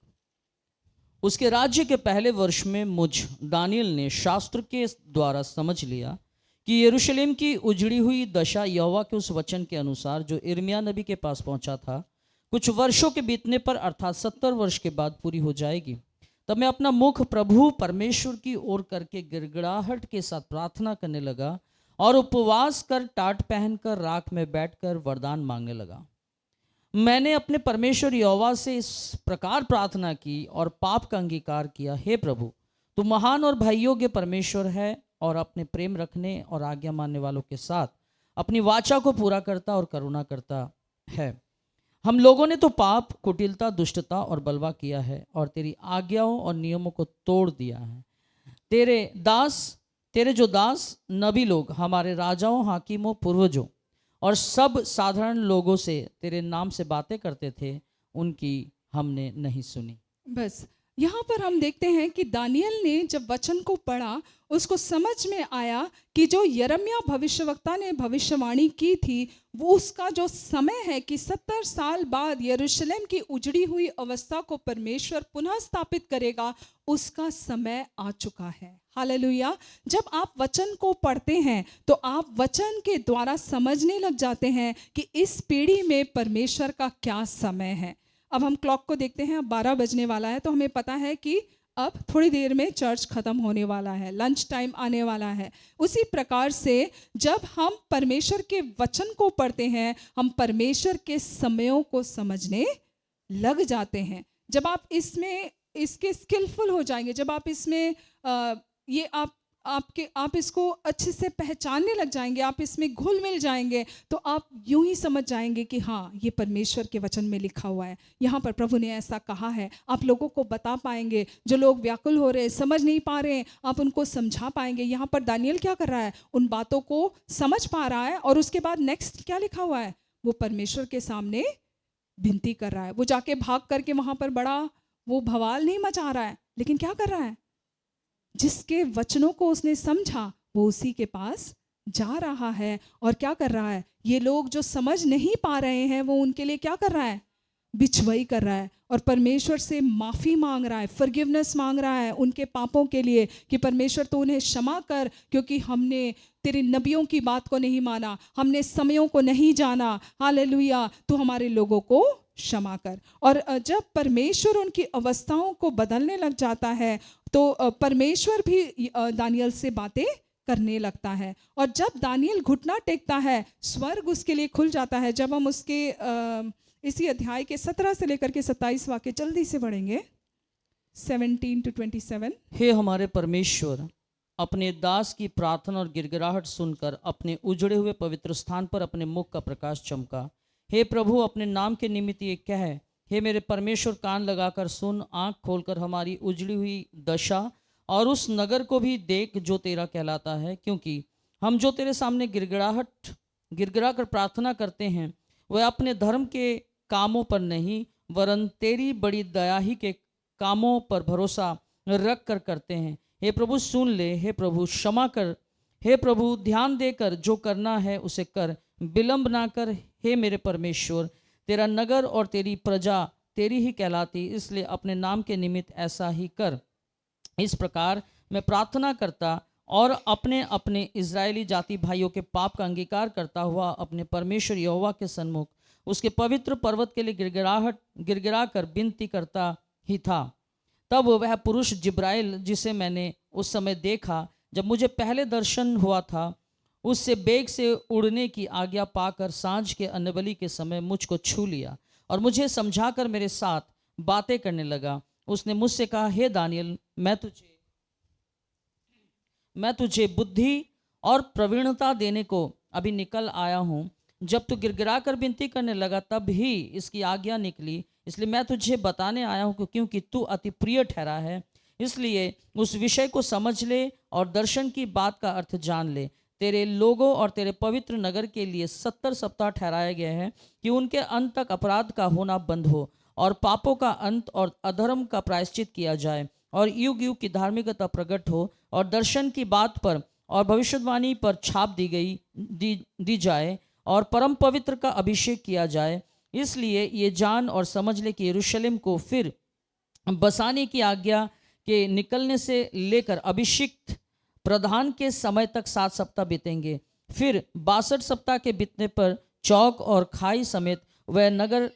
उसके राज्य के पहले वर्ष में मुझ दानियल ने शास्त्र के द्वारा समझ लिया कि यरूशलेम की उजड़ी हुई दशा यहोवा के उस वचन के अनुसार जो यिर्मयाह नबी के पास पहुंचा था, कुछ वर्षों के बीतने पर अर्थात 70 वर्ष के बाद पूरी हो जाएगी। तब मैं अपना मुख प्रभु परमेश्वर की ओर करके गिड़गिड़ाहट के साथ प्रार्थना करने लगा और उपवास कर टाट पहनकर राख में बैठकर वरदान मांगने लगा। मैंने अपने परमेश्वर यहोवा से इस प्रकार प्रार्थना की और पाप का अंगीकार किया, हे प्रभु, तू महान और भययोग्य परमेश्वर है और अपने प्रेम रखने और आज्ञा मानने वालों के साथ अपनी वाचा को पूरा करता और करुणा करता है। हम लोगों ने तो पाप, कुटिलता, दुष्टता और बलवा किया है और तेरी आज्ञाओं और नियमों को तोड़ दिया है। तेरे जो दास नबी लोग हमारे राजाओं, हाकिमों, पूर्वजों और सब साधारण लोगों से तेरे नाम से बातें करते थे, उनकी हमने नहीं सुनी। बस यहाँ पर हम देखते हैं कि दानियल ने जब वचन को पढ़ा, उसको समझ में आया कि जो यिर्मयाह भविष्यवक्ता ने भविष्यवाणी की थी, वो उसका जो समय है कि 70 साल बाद यरूशलेम की उजड़ी हुई अवस्था को परमेश्वर पुनः स्थापित करेगा, उसका समय आ चुका है। हालेलुया। जब आप वचन को पढ़ते हैं तो आप वचन के द्वारा समझने लग जाते हैं कि इस पीढ़ी में परमेश्वर का क्या समय है। अब हम क्लॉक को देखते हैं, अब 12 बजने वाला है, तो हमें पता है कि अब थोड़ी देर में चर्च खत्म होने वाला है, लंच टाइम आने वाला है। उसी प्रकार से जब हम परमेश्वर के वचन को पढ़ते हैं, हम परमेश्वर के समयों को समझने लग जाते हैं। जब आप इसमें इसके स्किलफुल हो जाएंगे, जब आप इसमें ये आप इसको अच्छे से पहचानने लग जाएंगे, आप इसमें घुल मिल जाएंगे, तो आप यूं ही समझ जाएंगे कि हाँ, ये परमेश्वर के वचन में लिखा हुआ है, यहाँ पर प्रभु ने ऐसा कहा है। आप लोगों को बता पाएंगे, जो लोग व्याकुल हो रहे हैं, समझ नहीं पा रहे हैं, आप उनको समझा पाएंगे। यहाँ पर दानियल क्या कर रहा है? उन बातों को समझ पा रहा है और उसके बाद नेक्स्ट क्या लिखा हुआ है? वो परमेश्वर के सामने विनती कर रहा है। वो जाके भाग करके वहाँ पर बड़ा वो भवाल नहीं मचा रहा है, लेकिन क्या कर रहा है? जिसके वचनों को उसने समझा, वो उसी के पास जा रहा है और क्या कर रहा है? ये लोग जो समझ नहीं पा रहे हैं, वो उनके लिए क्या कर रहा है? बिछवई कर रहा है और परमेश्वर से माफ़ी मांग रहा है, फॉरगिवनेस मांग रहा है उनके पापों के लिए कि परमेश्वर तो उन्हें क्षमा कर, क्योंकि हमने तेरे नबियों की बात को नहीं माना, हमने समयों को नहीं जाना। हालेलुया, तू हमारे लोगों को क्षमा कर। और जब परमेश्वर उनकी अवस्थाओं को बदलने लग जाता है तो परमेश्वर भी दानियल से बातें करने लगता है। और जब दानियल घुटना टेकता है, स्वर्ग उसके लिए खुल जाता है। जब हम उसके इसी अध्याय के 17 से लेकर के 27 वाक्य जल्दी से पढ़ेंगे, 17 to 27। हे हमारे परमेश्वर, अपने दास की प्रार्थना और गिड़गिड़ाहट सुनकर अपने उजड़े हुए पवित्र स्थान पर अपने मुख का प्रकाश चमका। हे प्रभु, अपने नाम के निमित्त ये कह, हे मेरे परमेश्वर, कान लगाकर सुन, आँख खोलकर हमारी उजड़ी हुई दशा और उस नगर को भी देख जो तेरा कहलाता है, क्योंकि हम जो तेरे सामने गिड़गिड़ा कर प्रार्थना करते हैं वह अपने धर्म के कामों पर नहीं वरन तेरी बड़ी दया ही के कामों पर भरोसा रख कर करते हैं। हे प्रभु सुन ले, हे प्रभु क्षमा कर, हे प्रभु ध्यान देकर जो करना है उसे कर, विलंब ना कर। हे मेरे परमेश्वर, तेरा नगर और तेरी प्रजा तेरी ही कहलाती, इसलिए अपने नाम के निमित्त ऐसा ही कर। इस प्रकार मैं प्रार्थना करता और अपने अपने इजरायली जाति भाइयों के पाप का अंगीकार करता हुआ अपने परमेश्वर यहोवा के सन्मुख उसके पवित्र पर्वत के लिए गिड़गिड़ा कर विनती करता ही था। तब वह पुरुष जिब्राइल, जिसे मैंने उस समय देखा जब मुझे पहले दर्शन हुआ था, उससे बेग से उड़ने की आज्ञा पाकर सांझ के अन्नबलि के समय मुझको छू लिया और मुझे समझाकर मेरे साथ बातें करने लगा। उसने मुझसे कहा, हे दानियल, मैं तुझे बुद्धि और प्रवीणता देने को अभी निकल आया हूँ। जब तू गिड़गिड़ा कर विनती करने लगा तब ही इसकी आज्ञा निकली, इसलिए मैं तुझे बताने आया हूँ, क्योंकि तू अति प्रिय ठहरा है। इसलिए उस विषय को समझ ले और दर्शन की बात का अर्थ जान ले। तेरे लोगों और तेरे पवित्र नगर के लिए 70 सप्ताह ठहराए गए हैं कि उनके अंत तक अपराध का होना बंद हो और पापों का अंत और अधर्म का प्रायश्चित किया जाए और युग युग की धार्मिकता प्रकट हो और दर्शन की बात पर और भविष्यवाणी पर छाप दी जाए और परम पवित्र का अभिषेक किया जाए। इसलिए ये जान और समझ ले कि यरूशलेम को फिर बसाने की आज्ञा के निकलने से लेकर अभिषिक्त प्रधान के समय तक 7 सप्ताह बीतेंगे। फिर 62 सप्ताह के बीतने पर चौक और खाई समेत वह नगर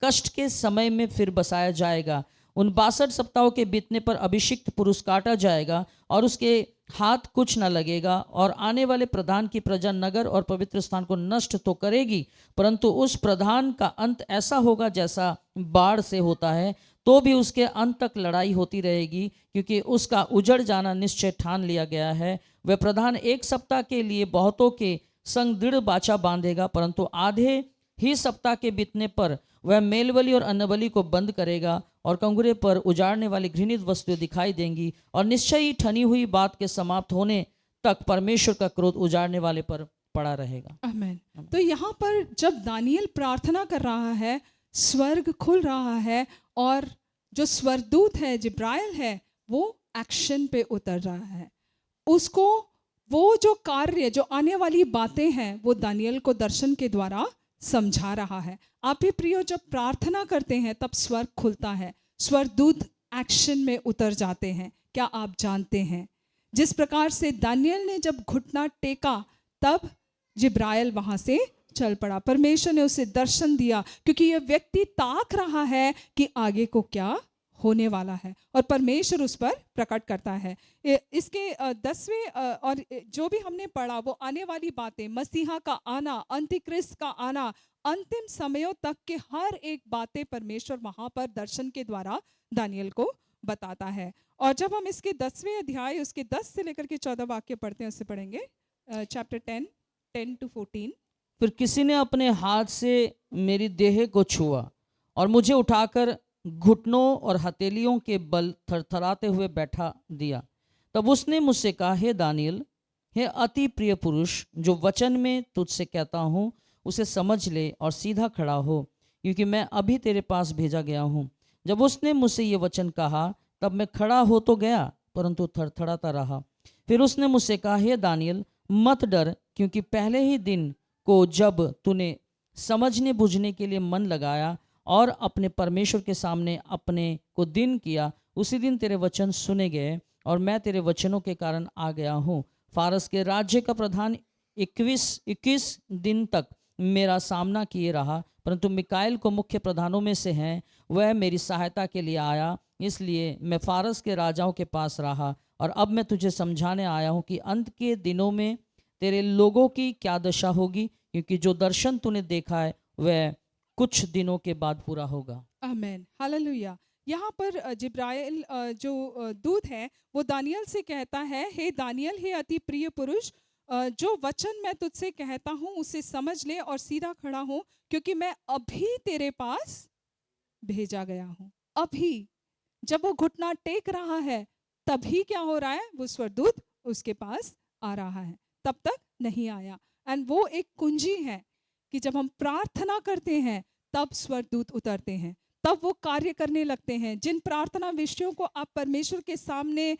कष्ट के समय में फिर बसाया जाएगा। उन 62 सप्ताहों के बीतने पर अभिषिक्त पुरुष काटा जाएगा और उसके हाथ कुछ न लगेगा और आने वाले प्रधान की प्रजा नगर और पवित्र स्थान को नष्ट तो करेगी, परंतु उस प्रधान का अंत ऐसा होगा जैसा बाढ़ से होता है, तो भी उसके अंत तक लड़ाई होती रहेगी, क्योंकि उसका उजड़ जाना निश्चय ठान लिया गया है। वह प्रधान 1 सप्ताह के लिए बहुतों के संग दृढ़ बाचा बांधेगा, परंतु आधे ही सप्ताह के बीतने पर वह मेलबलि और अन्नबलि को बंद करेगा और कंगुरे पर उजाड़ने वाली घृणित वस्तुएं दिखाई देंगी और निश्चय ही ठनी हुई बात के समाप्त होने तक परमेश्वर का क्रोध उजाड़ने वाले पर पड़ा रहेगा। आमीन। तो यहाँ पर जब दानियल प्रार्थना कर रहा है, स्वर्ग खुल रहा है और जो स्वर्गदूत है जिब्राइल है वो एक्शन पे उतर रहा है। उसको वो जो कार्य, जो आने वाली बातें हैं, वो दानियल को दर्शन के द्वारा समझा रहा है। आप भी प्रियो, जब प्रार्थना करते हैं तब स्वर्ग खुलता है, स्वर्गदूत एक्शन में उतर जाते हैं। क्या आप जानते हैं जिस प्रकार से दानियल ने जब घुटना टेका तब जिब्राइल वहां से चल पड़ा। परमेश्वर ने उसे दर्शन दिया, क्योंकि यह व्यक्ति ताक रहा है कि आगे को क्या होने वाला है और परमेश्वर उस पर प्रकट करता है। इसके 10वें और जो भी हमने पढ़ा वो आने वाली बातें, मसीहा का आना, अंतिक्रिस्त का आना, अंतिम समयों तक के हर एक बातें परमेश्वर वहां पर दर्शन के द्वारा दानियल को बताता है। और जब हम इसके 10वें अध्याय उसके 10 से लेकर के 14 वाक्य पढ़ते हैं, उससे पढ़ेंगे चैप्टर 10 to 14। फिर किसी ने अपने हाथ से मेरी देह को छुआ और मुझे उठाकर घुटनों और हथेलियों के बल थरथराते हुए बैठा दिया। तब उसने मुझसे कहा, हे दानियल, हे अति प्रिय पुरुष, जो वचन में तुझसे कहता हूँ उसे समझ ले और सीधा खड़ा हो, क्योंकि मैं अभी तेरे पास भेजा गया हूँ। जब उसने मुझसे ये वचन कहा तब मैं खड़ा हो तो गया, परंतु थरथराता रहा। फिर उसने मुझसे कहा, हे दानियल, मत डर, क्योंकि पहले ही दिन को जब तूने समझने बुझने के लिए मन लगाया और अपने परमेश्वर के सामने अपने को दिन किया, उसी दिन तेरे वचन सुने गए और मैं तेरे वचनों के कारण आ गया हूँ। फारस के राज्य का प्रधान 21 दिन तक मेरा सामना किए रहा, परंतु मिकाएल को मुख्य प्रधानों में से है, वह मेरी सहायता के लिए आया, इसलिए मैं फारस के राजाओं के पास रहा। और अब मैं तुझे समझाने आया हूँ कि अंत के दिनों में तेरे लोगों की क्या दशा होगी, क्योंकि जो दर्शन तूने देखा है वह कुछ दिनों के बाद पूरा होगा। आमेन, हालेलुया। यहाँ पर जिब्राइल जो दूत है वो दानियल से कहता है, हे दानियल, हे अति प्रिय पुरुष, जो वचन मैं तुझसे कहता हूँ उसे समझ ले और सीधा खड़ा हो, क्योंकि मैं अभी तेरे पास भेजा गया हूँ। अभी जब वो घुटना टेक रहा है तभी क्या हो रहा है, वो स्वर्गदूत उसके पास आ रहा है, तब तक नहीं आया। एंड वो एक कुंजी है कि जब हम प्रार्थना करते हैं तब स्वर्गदूत उतरते हैं, तब वो कार्य करने लगते हैं। जिन प्रार्थना विषयों को आप परमेश्वर के सामने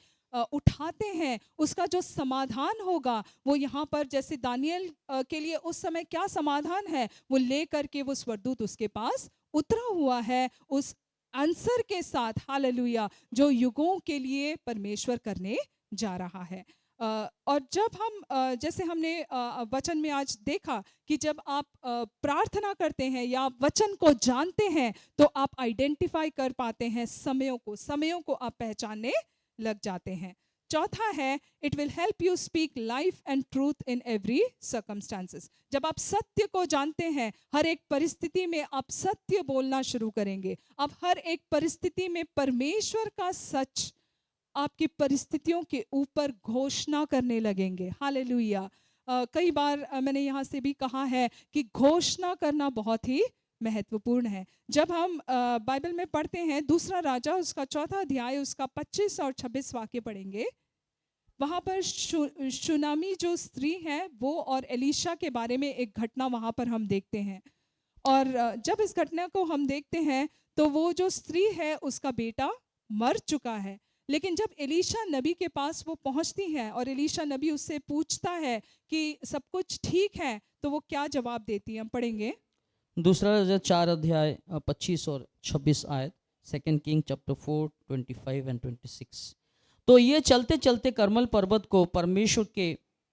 उठाते हैं उसका जो समाधान होगा वो यहाँ पर जैसे दानियल के लिए उस समय क्या समाधान है वो लेकर के वो स्वर्गदूत उसके पास उतरा हुआ है उस आंसर के साथ, हालेलुया, जो युगों के लिए परमेश्वर करने जा रहा है। और जब हम जैसे हमने वचन में आज देखा कि जब आप प्रार्थना करते हैं या आप वचन को जानते हैं तो आप आइडेंटिफाई कर पाते हैं समयों को आप पहचानने लग जाते हैं। चौथा है, it will help you speak life and truth in every circumstances. जब आप सत्य को जानते हैं हर एक परिस्थिति में आप सत्य बोलना शुरू करेंगे। आप हर एक परिस्थिति में परमेश्वर का सच आपकी परिस्थितियों के ऊपर घोषणा करने लगेंगे। हालेलुया। कई बार मैंने यहाँ से भी कहा है कि घोषणा करना बहुत ही महत्वपूर्ण है। जब हम बाइबल में पढ़ते हैं दूसरा राजा उसका 4 अध्याय उसका 25 और 26 वाक्य पढ़ेंगे, वहाँ पर शुनामी जो स्त्री है वो और एलीशा के बारे में एक घटना वहाँ पर हम देखते हैं। और जब इस घटना को हम देखते हैं तो वो जो स्त्री है उसका बेटा मर चुका है, लेकिन जब एलीशा नबी के पास वो पहुंचती है और एलीशा नबी उससे पूछता है कि सब कुछ ठीक है तो वो क्या जवाब देती है, हम पढ़ेंगे। दूसरा राजा 4 अध्याय 25 और 26 आयत, 2 किंग चैप्टर 4 25 एंड 26। तो ये चलते चलते करमल पर्वत को परमेश्वर के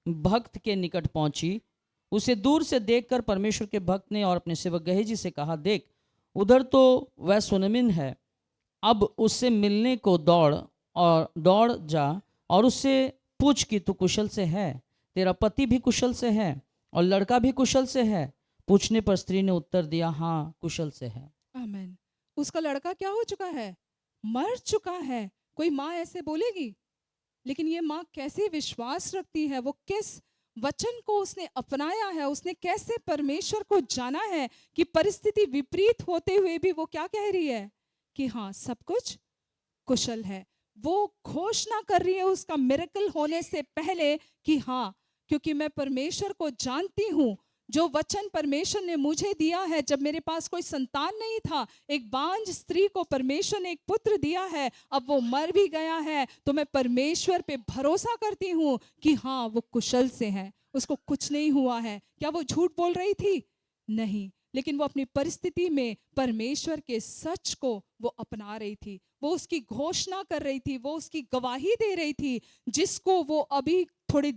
भक्त के निकट पहुंची। उसे दूर से देखकर परमेश्वर के भक्त ने और अपने सेवक गहेजी से कहा, देख उधर तो वह सुनमिन है, अब उससे मिलने को दौड़ जा और उससे पूछ कि तू कुशल से है, तेरा पति भी कुशल से है और लड़का भी कुशल से है। पूछने पर स्त्री ने उत्तर दिया, हाँ कुशल से है। आमीन। उसका लड़का क्या हो चुका है, मर चुका है। कोई माँ ऐसे बोलेगी, लेकिन ये माँ कैसे विश्वास रखती है, वो किस वचन को उसने अपनाया है, उसने कैसे परमेश्वर को जाना है कि परिस्थिति विपरीत होते हुए भी वो क्या कह रही है कि हाँ सब कुछ कुशल है। वो घोषणा कर रही है उसका मिरेकल होने से पहले कि हाँ, क्योंकि मैं परमेश्वर को जानती हूँ। जो वचन परमेश्वर ने मुझे दिया है, जब मेरे पास कोई संतान नहीं था, एक बांझ स्त्री को परमेश्वर ने एक पुत्र दिया है, अब वो मर भी गया है, तो मैं परमेश्वर पे भरोसा करती हूँ कि हाँ वो कुशल से है, उसको कुछ नहीं हुआ है। क्या वो झूठ बोल रही थी? नहीं, लेकिन वो अपनी परिस्थिति में परमेश्वर के सच को वो अपना रही थी, वो उसकी घोषणा कर रही थी, वो उसकी गवाही दे रही थी, जिसको वो अभी थोड़ी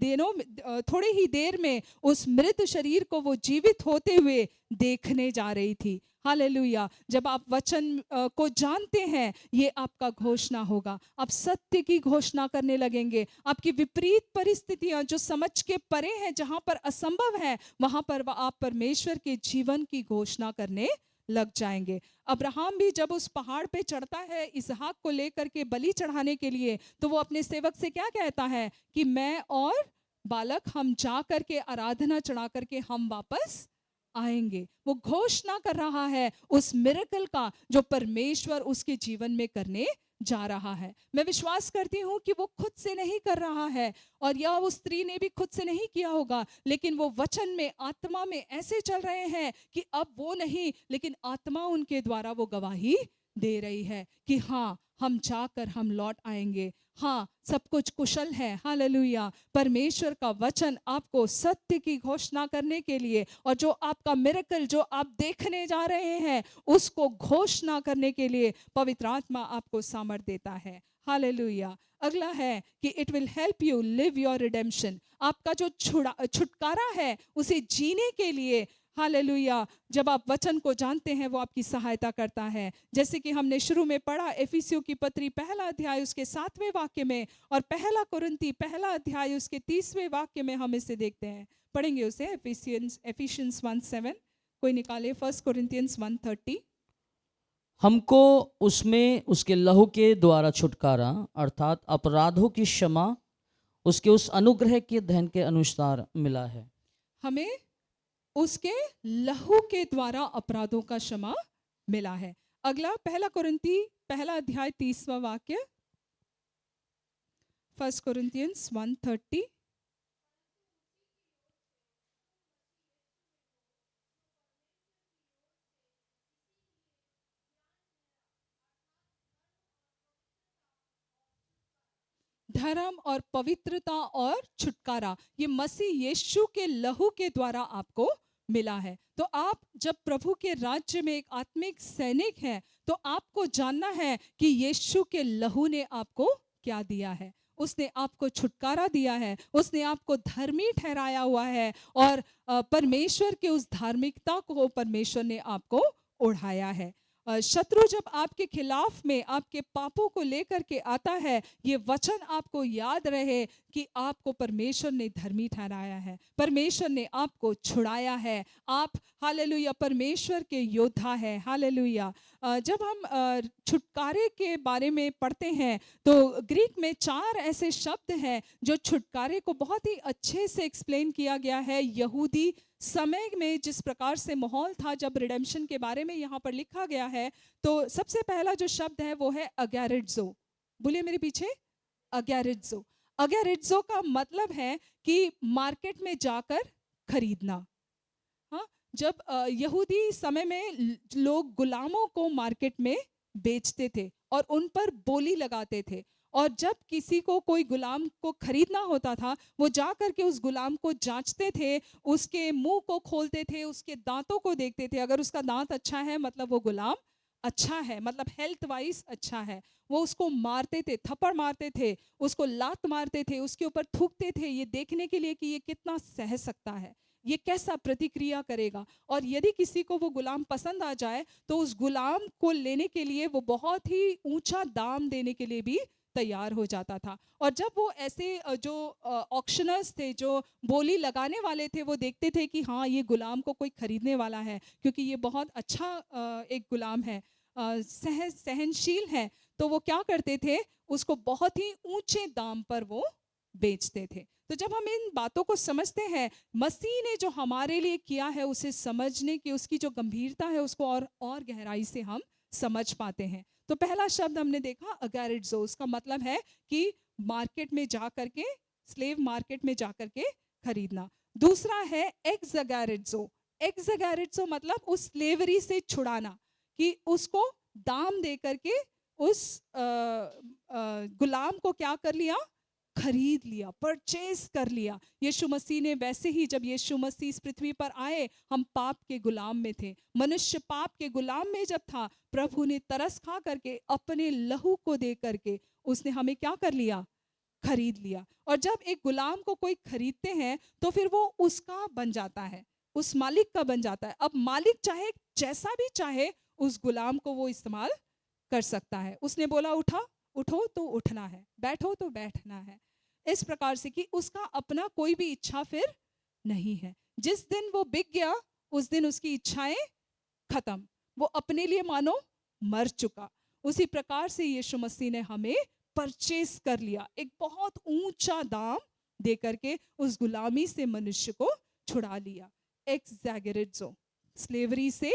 ही देर में उस मृत शरीर को वो जीवित होते हुए देखने जा रही थी। हालेलुया। जब आप वचन को जानते हैं ये आपका घोषणा होगा, आप सत्य की घोषणा करने लगेंगे। आपकी विपरीत परिस्थितियां जो समझ के परे हैं, जहां पर असंभव है, वहां पर आप परमेश्वर के जीवन की घोषणा करने लग जाएंगे। अब्राहम भी जब उस पहाड़ पे चढ़ता है इसहाक को लेकर के बलि चढ़ाने के लिए, तो वो अपने सेवक से क्या कहता है कि मैं और बालक हम जा करके आराधना चढ़ा करके हम वापस आएंगे। वो घोषणा कर रहा है उस मिरेकल का जो परमेश्वर उसके जीवन में करने जा रहा है। मैं विश्वास करती हूँ कि वो खुद से नहीं कर रहा है, और यह उस स्त्री ने भी खुद से नहीं किया होगा, लेकिन वो वचन में आत्मा में ऐसे चल रहे हैं कि अब वो नहीं, लेकिन आत्मा उनके द्वारा वो गवाही दे रही है कि हाँ, हम जाकर हम लौट आएंगे, हाँ, सब कुछ कुशल है। हालेलुया। परमेश्वर का वचन आपको सत्य की घोषणा करने के लिए, और जो आपका मिरेकल जो आप देखने जा रहे हैं उसको घोषणा करने के लिए पवित्र आत्मा आपको सामर्थ देता है। हालेलुया। अगला है कि it will help you live your redemption. आपका जो छुटकारा है उसे जीने के लिए, हालेलुया, जब आप वचन को जानते हैं वो आपकी सहायता करता है। जैसे कि हमने शुरू में पढ़ा इफिसियों की पत्री 1 अध्याय उसके 7वें वाक्य में, और 1 कुरिन्ती 1 अध्याय उसके 30वें वाक्य में हम इसे देखते हैं। पढ़ेंगे उसे, एफिशियंस 1:7। कोई निकाले 1 Corinthians 1:30। हमको उसमें उसके लहू के द्वारा छुटकारा अर्थात अपराधों की क्षमा उसके उस अनुग्रह के धन के अनुसार मिला है। हमें उसके लहू के द्वारा अपराधों का क्षमा मिला है। अगला 1 कुरिन्ती 1 अध्याय 30वां वाक्य, 1 Corinthians 1:30। धर्म और पवित्रता और छुटकारा, ये मसीह यीशु के लहू के द्वारा आपको मिला है। तो आप जब प्रभु के राज्य में एक आत्मिक सैनिक हैं, तो आपको जानना है कि यीशु के लहू ने आपको क्या दिया है। उसने आपको छुटकारा दिया है, उसने आपको धर्मी ठहराया हुआ है, और परमेश्वर के उस धार्मिकता को परमेश्वर ने आपको ओढ़ाया है। शत्रु जब आपके खिलाफ में आपके पापों को लेकर के आता है, ये वचन आपको याद रहे कि आपको परमेश्वर ने धर्मी ठहराया है, परमेश्वर ने आपको छुड़ाया है। आप, हालेलुया, परमेश्वर के योद्धा है। हालेलुया। जब हम छुटकारे के बारे में पढ़ते हैं तो ग्रीक में 4 ऐसे शब्द हैं जो छुटकारे को बहुत ही अच्छे से एक्सप्लेन किया गया है। यहूदी समय में जिस प्रकार से माहौल था जब रिडेम्पशन के बारे में यहाँ पर लिखा गया है, तो सबसे पहला जो शब्द है वो है अगैरिट्जो। बोलिए मेरे पीछे, अगैरिट्जो। अगैरिट्जो का मतलब है कि मार्केट में जाकर खरीदना। हाँ, जब यहूदी समय में लोग गुलामों को मार्केट में बेचते थे और उन पर बोली लगाते थे, और जब किसी को कोई गुलाम को खरीदना होता था, वो जा करके उस गुलाम को जांचते थे, उसके मुंह को खोलते थे, उसके दांतों को देखते थे। अगर उसका दांत अच्छा है मतलब वो गुलाम अच्छा है, मतलब हेल्थ वाइज अच्छा है। वो उसको मारते थे, थप्पड़ मारते थे, उसको लात मारते थे, उसके ऊपर थूकते थे, ये देखने के लिए कि ये कितना सह सकता है, ये कैसा प्रतिक्रिया करेगा। और यदि किसी को वो गुलाम पसंद आ जाए तो उस गुलाम को लेने के लिए वो बहुत ही ऊंचा दाम देने के लिए भी तैयार हो जाता था। और जब वो ऐसे जो ऑक्शनर्स थे, जो बोली लगाने वाले थे, वो देखते थे कि हाँ, ये गुलाम को कोई खरीदने वाला है क्योंकि ये बहुत अच्छा एक गुलाम है, सहनशील है, तो वो क्या करते थे, उसको बहुत ही ऊंचे दाम पर वो बेचते थे। तो जब हम इन बातों को समझते हैं, मसीह ने जो हमारे लिए किया है उसे समझने की, उसकी जो गंभीरता है उसको और गहराई से हम समझ पाते हैं। तो पहला शब्द हमने देखा अगैरिट्जो, उसका मतलब है कि मार्केट में जा करके, स्लेव मार्केट में जा करके खरीदना। दूसरा है एक्सगैरिट्जो। एक्सगैरिट्जो मतलब उस स्लेवरी से छुड़ाना, कि उसको दाम दे करके उस गुलाम को क्या कर लिया, खरीद लिया, परचेज कर लिया। यीशु मसीह ने वैसे ही, जब यीशु मसीह इस पृथ्वी पर आए, हम पाप के गुलाम में थे, मनुष्य पाप के गुलाम में जब था, प्रभु ने तरस खा करके अपने लहू को दे करके उसने हमें क्या कर लिया, खरीद लिया। और जब एक गुलाम को कोई खरीदते हैं तो फिर वो उसका बन जाता है, उस मालिक का बन जाता है। अब मालिक चाहे जैसा भी चाहे उस गुलाम को वो इस्तेमाल कर सकता है। उसने बोला उठो तो उठना है, बैठो तो बैठना है, इस प्रकार से कि उसका अपना कोई भी इच्छा फिर नहीं है। जिस दिन वो बिक गया उस दिन उसकी इच्छाएं खत्म, वो अपने लिए मानो मर चुका। उसी प्रकार से यीशु मसीह ने हमें परचेस कर लिया, एक बहुत ऊंचा दाम दे करके उस गुलामी से मनुष्य को छुड़ा लिया। एक्सगैरिट्जो, स्लेवरी से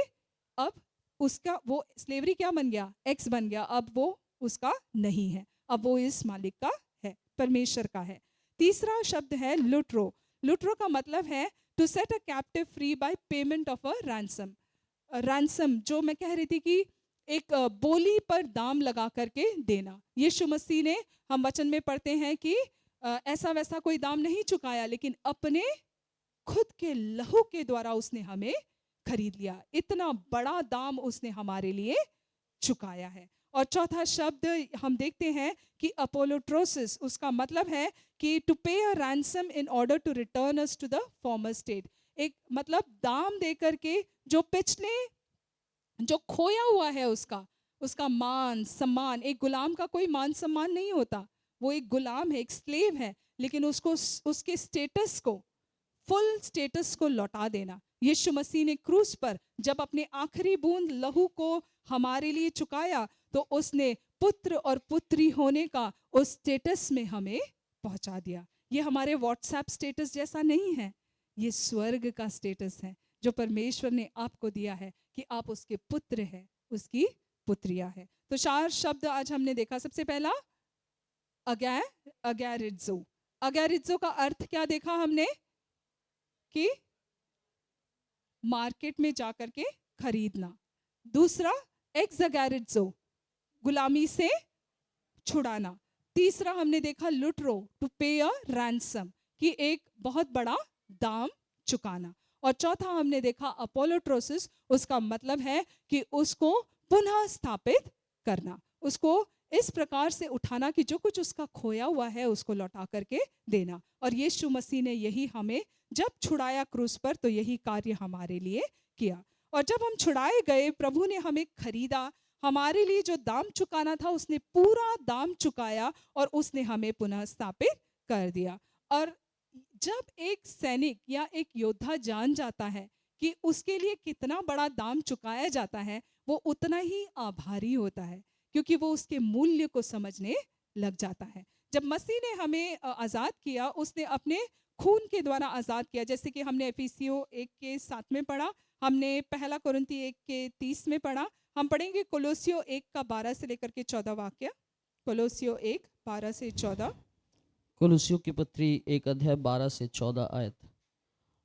अब उसका वो स्लेवरी क्या बन गया, एक्स बन गया, अब वो उसका नहीं है, अब वो इस मालिक का है, परमेश्वर का है। तीसरा शब्द है लुट्रो। लुट्रो का मतलब है to set a captive free by payment of a ransom. Ransom, जो मैं कह रही थी कि एक बोली पर दाम लगा करके देना। यीशु मसीह ने, हम वचन में पढ़ते हैं कि ऐसा वैसा कोई दाम नहीं चुकाया, लेकिन अपने खुद के लहू के द्वारा उसने हमें खरीद लिया। इतना बड़ा दाम उसने हमारे लिए चुकाया है। और चौथा शब्द हम देखते हैं कि अपोलोट्रोसिस, उसका मतलब है कि to pay a ransom in order to return us to the former state. एक मतलब दाम दे करके जो पिछले, जो खोया हुआ है उसका उसका मान सम्मान, एक गुलाम का कोई मान सम्मान नहीं होता, वो एक गुलाम है, एक स्लेव है, लेकिन उसको उसके स्टेटस को, फुल स्टेटस को लौटा देना। यीशु मसीह ने क्रूस पर जब अपने आखिरी बूंद लहू को हमारे लिए चुकाया, तो उसने पुत्र और पुत्री होने का उस स्टेटस में हमें पहुंचा दिया। ये हमारे व्हाट्सएप स्टेटस जैसा नहीं है, ये स्वर्ग का स्टेटस है जो परमेश्वर ने आपको दिया है कि आप उसके पुत्र हैं, उसकी पुत्रिया है। तो 4 शब्द आज हमने देखा। सबसे पहला अगैरिज्जो। अगैरिज्जो का अर्थ क्या देखा हमने कि मार्केट में जाकर के खरीदना। दूसरा एक्सगैरिज्जो, गुलामी से छुड़ाना। तीसरा हमने देखा लुटरो, टू पे अ रैंसम, कि एक बहुत बड़ा दाम चुकाना। और चौथा हमने देखा अपोलोट्रोसिस, उसका मतलब है कि उसको पुनः स्थापित करना, उसको इस प्रकार से उठाना कि जो कुछ उसका खोया हुआ है उसको लौटा करके देना। और यीशु मसीह ने यही हमें जब छुड़ाया क्रूस पर, तो यही कार्य हमारे लिए किया। और जब हम छुड़ाए गए, प्रभु ने हमें खरीदा, हमारे लिए जो दाम चुकाना था उसने पूरा दाम चुकाया और उसने हमें पुनः स्थापित कर दिया। और जब एक सैनिक या एक योद्धा जान जाता है कि उसके लिए कितना बड़ा दाम चुकाया जाता है, वो उतना ही आभारी होता है, क्योंकि वो उसके मूल्य को समझने लग जाता है। जब मसीह ने हमें आज़ाद किया, उसने अपने खून के द्वारा आज़ाद किया। जैसे कि हमने एफिसियों 1 के 7 में पढ़ा, हमने पहला कुरिन्ती 1 के 30 में पढ़ा, हम पढ़ेंगे कोलोसियों 1 का 12 से लेकर के 14 वाक्य। कोलोसियों 1 12 से 14। कुलुसियों की पत्री 1 अध्याय 12 से 14 आयत।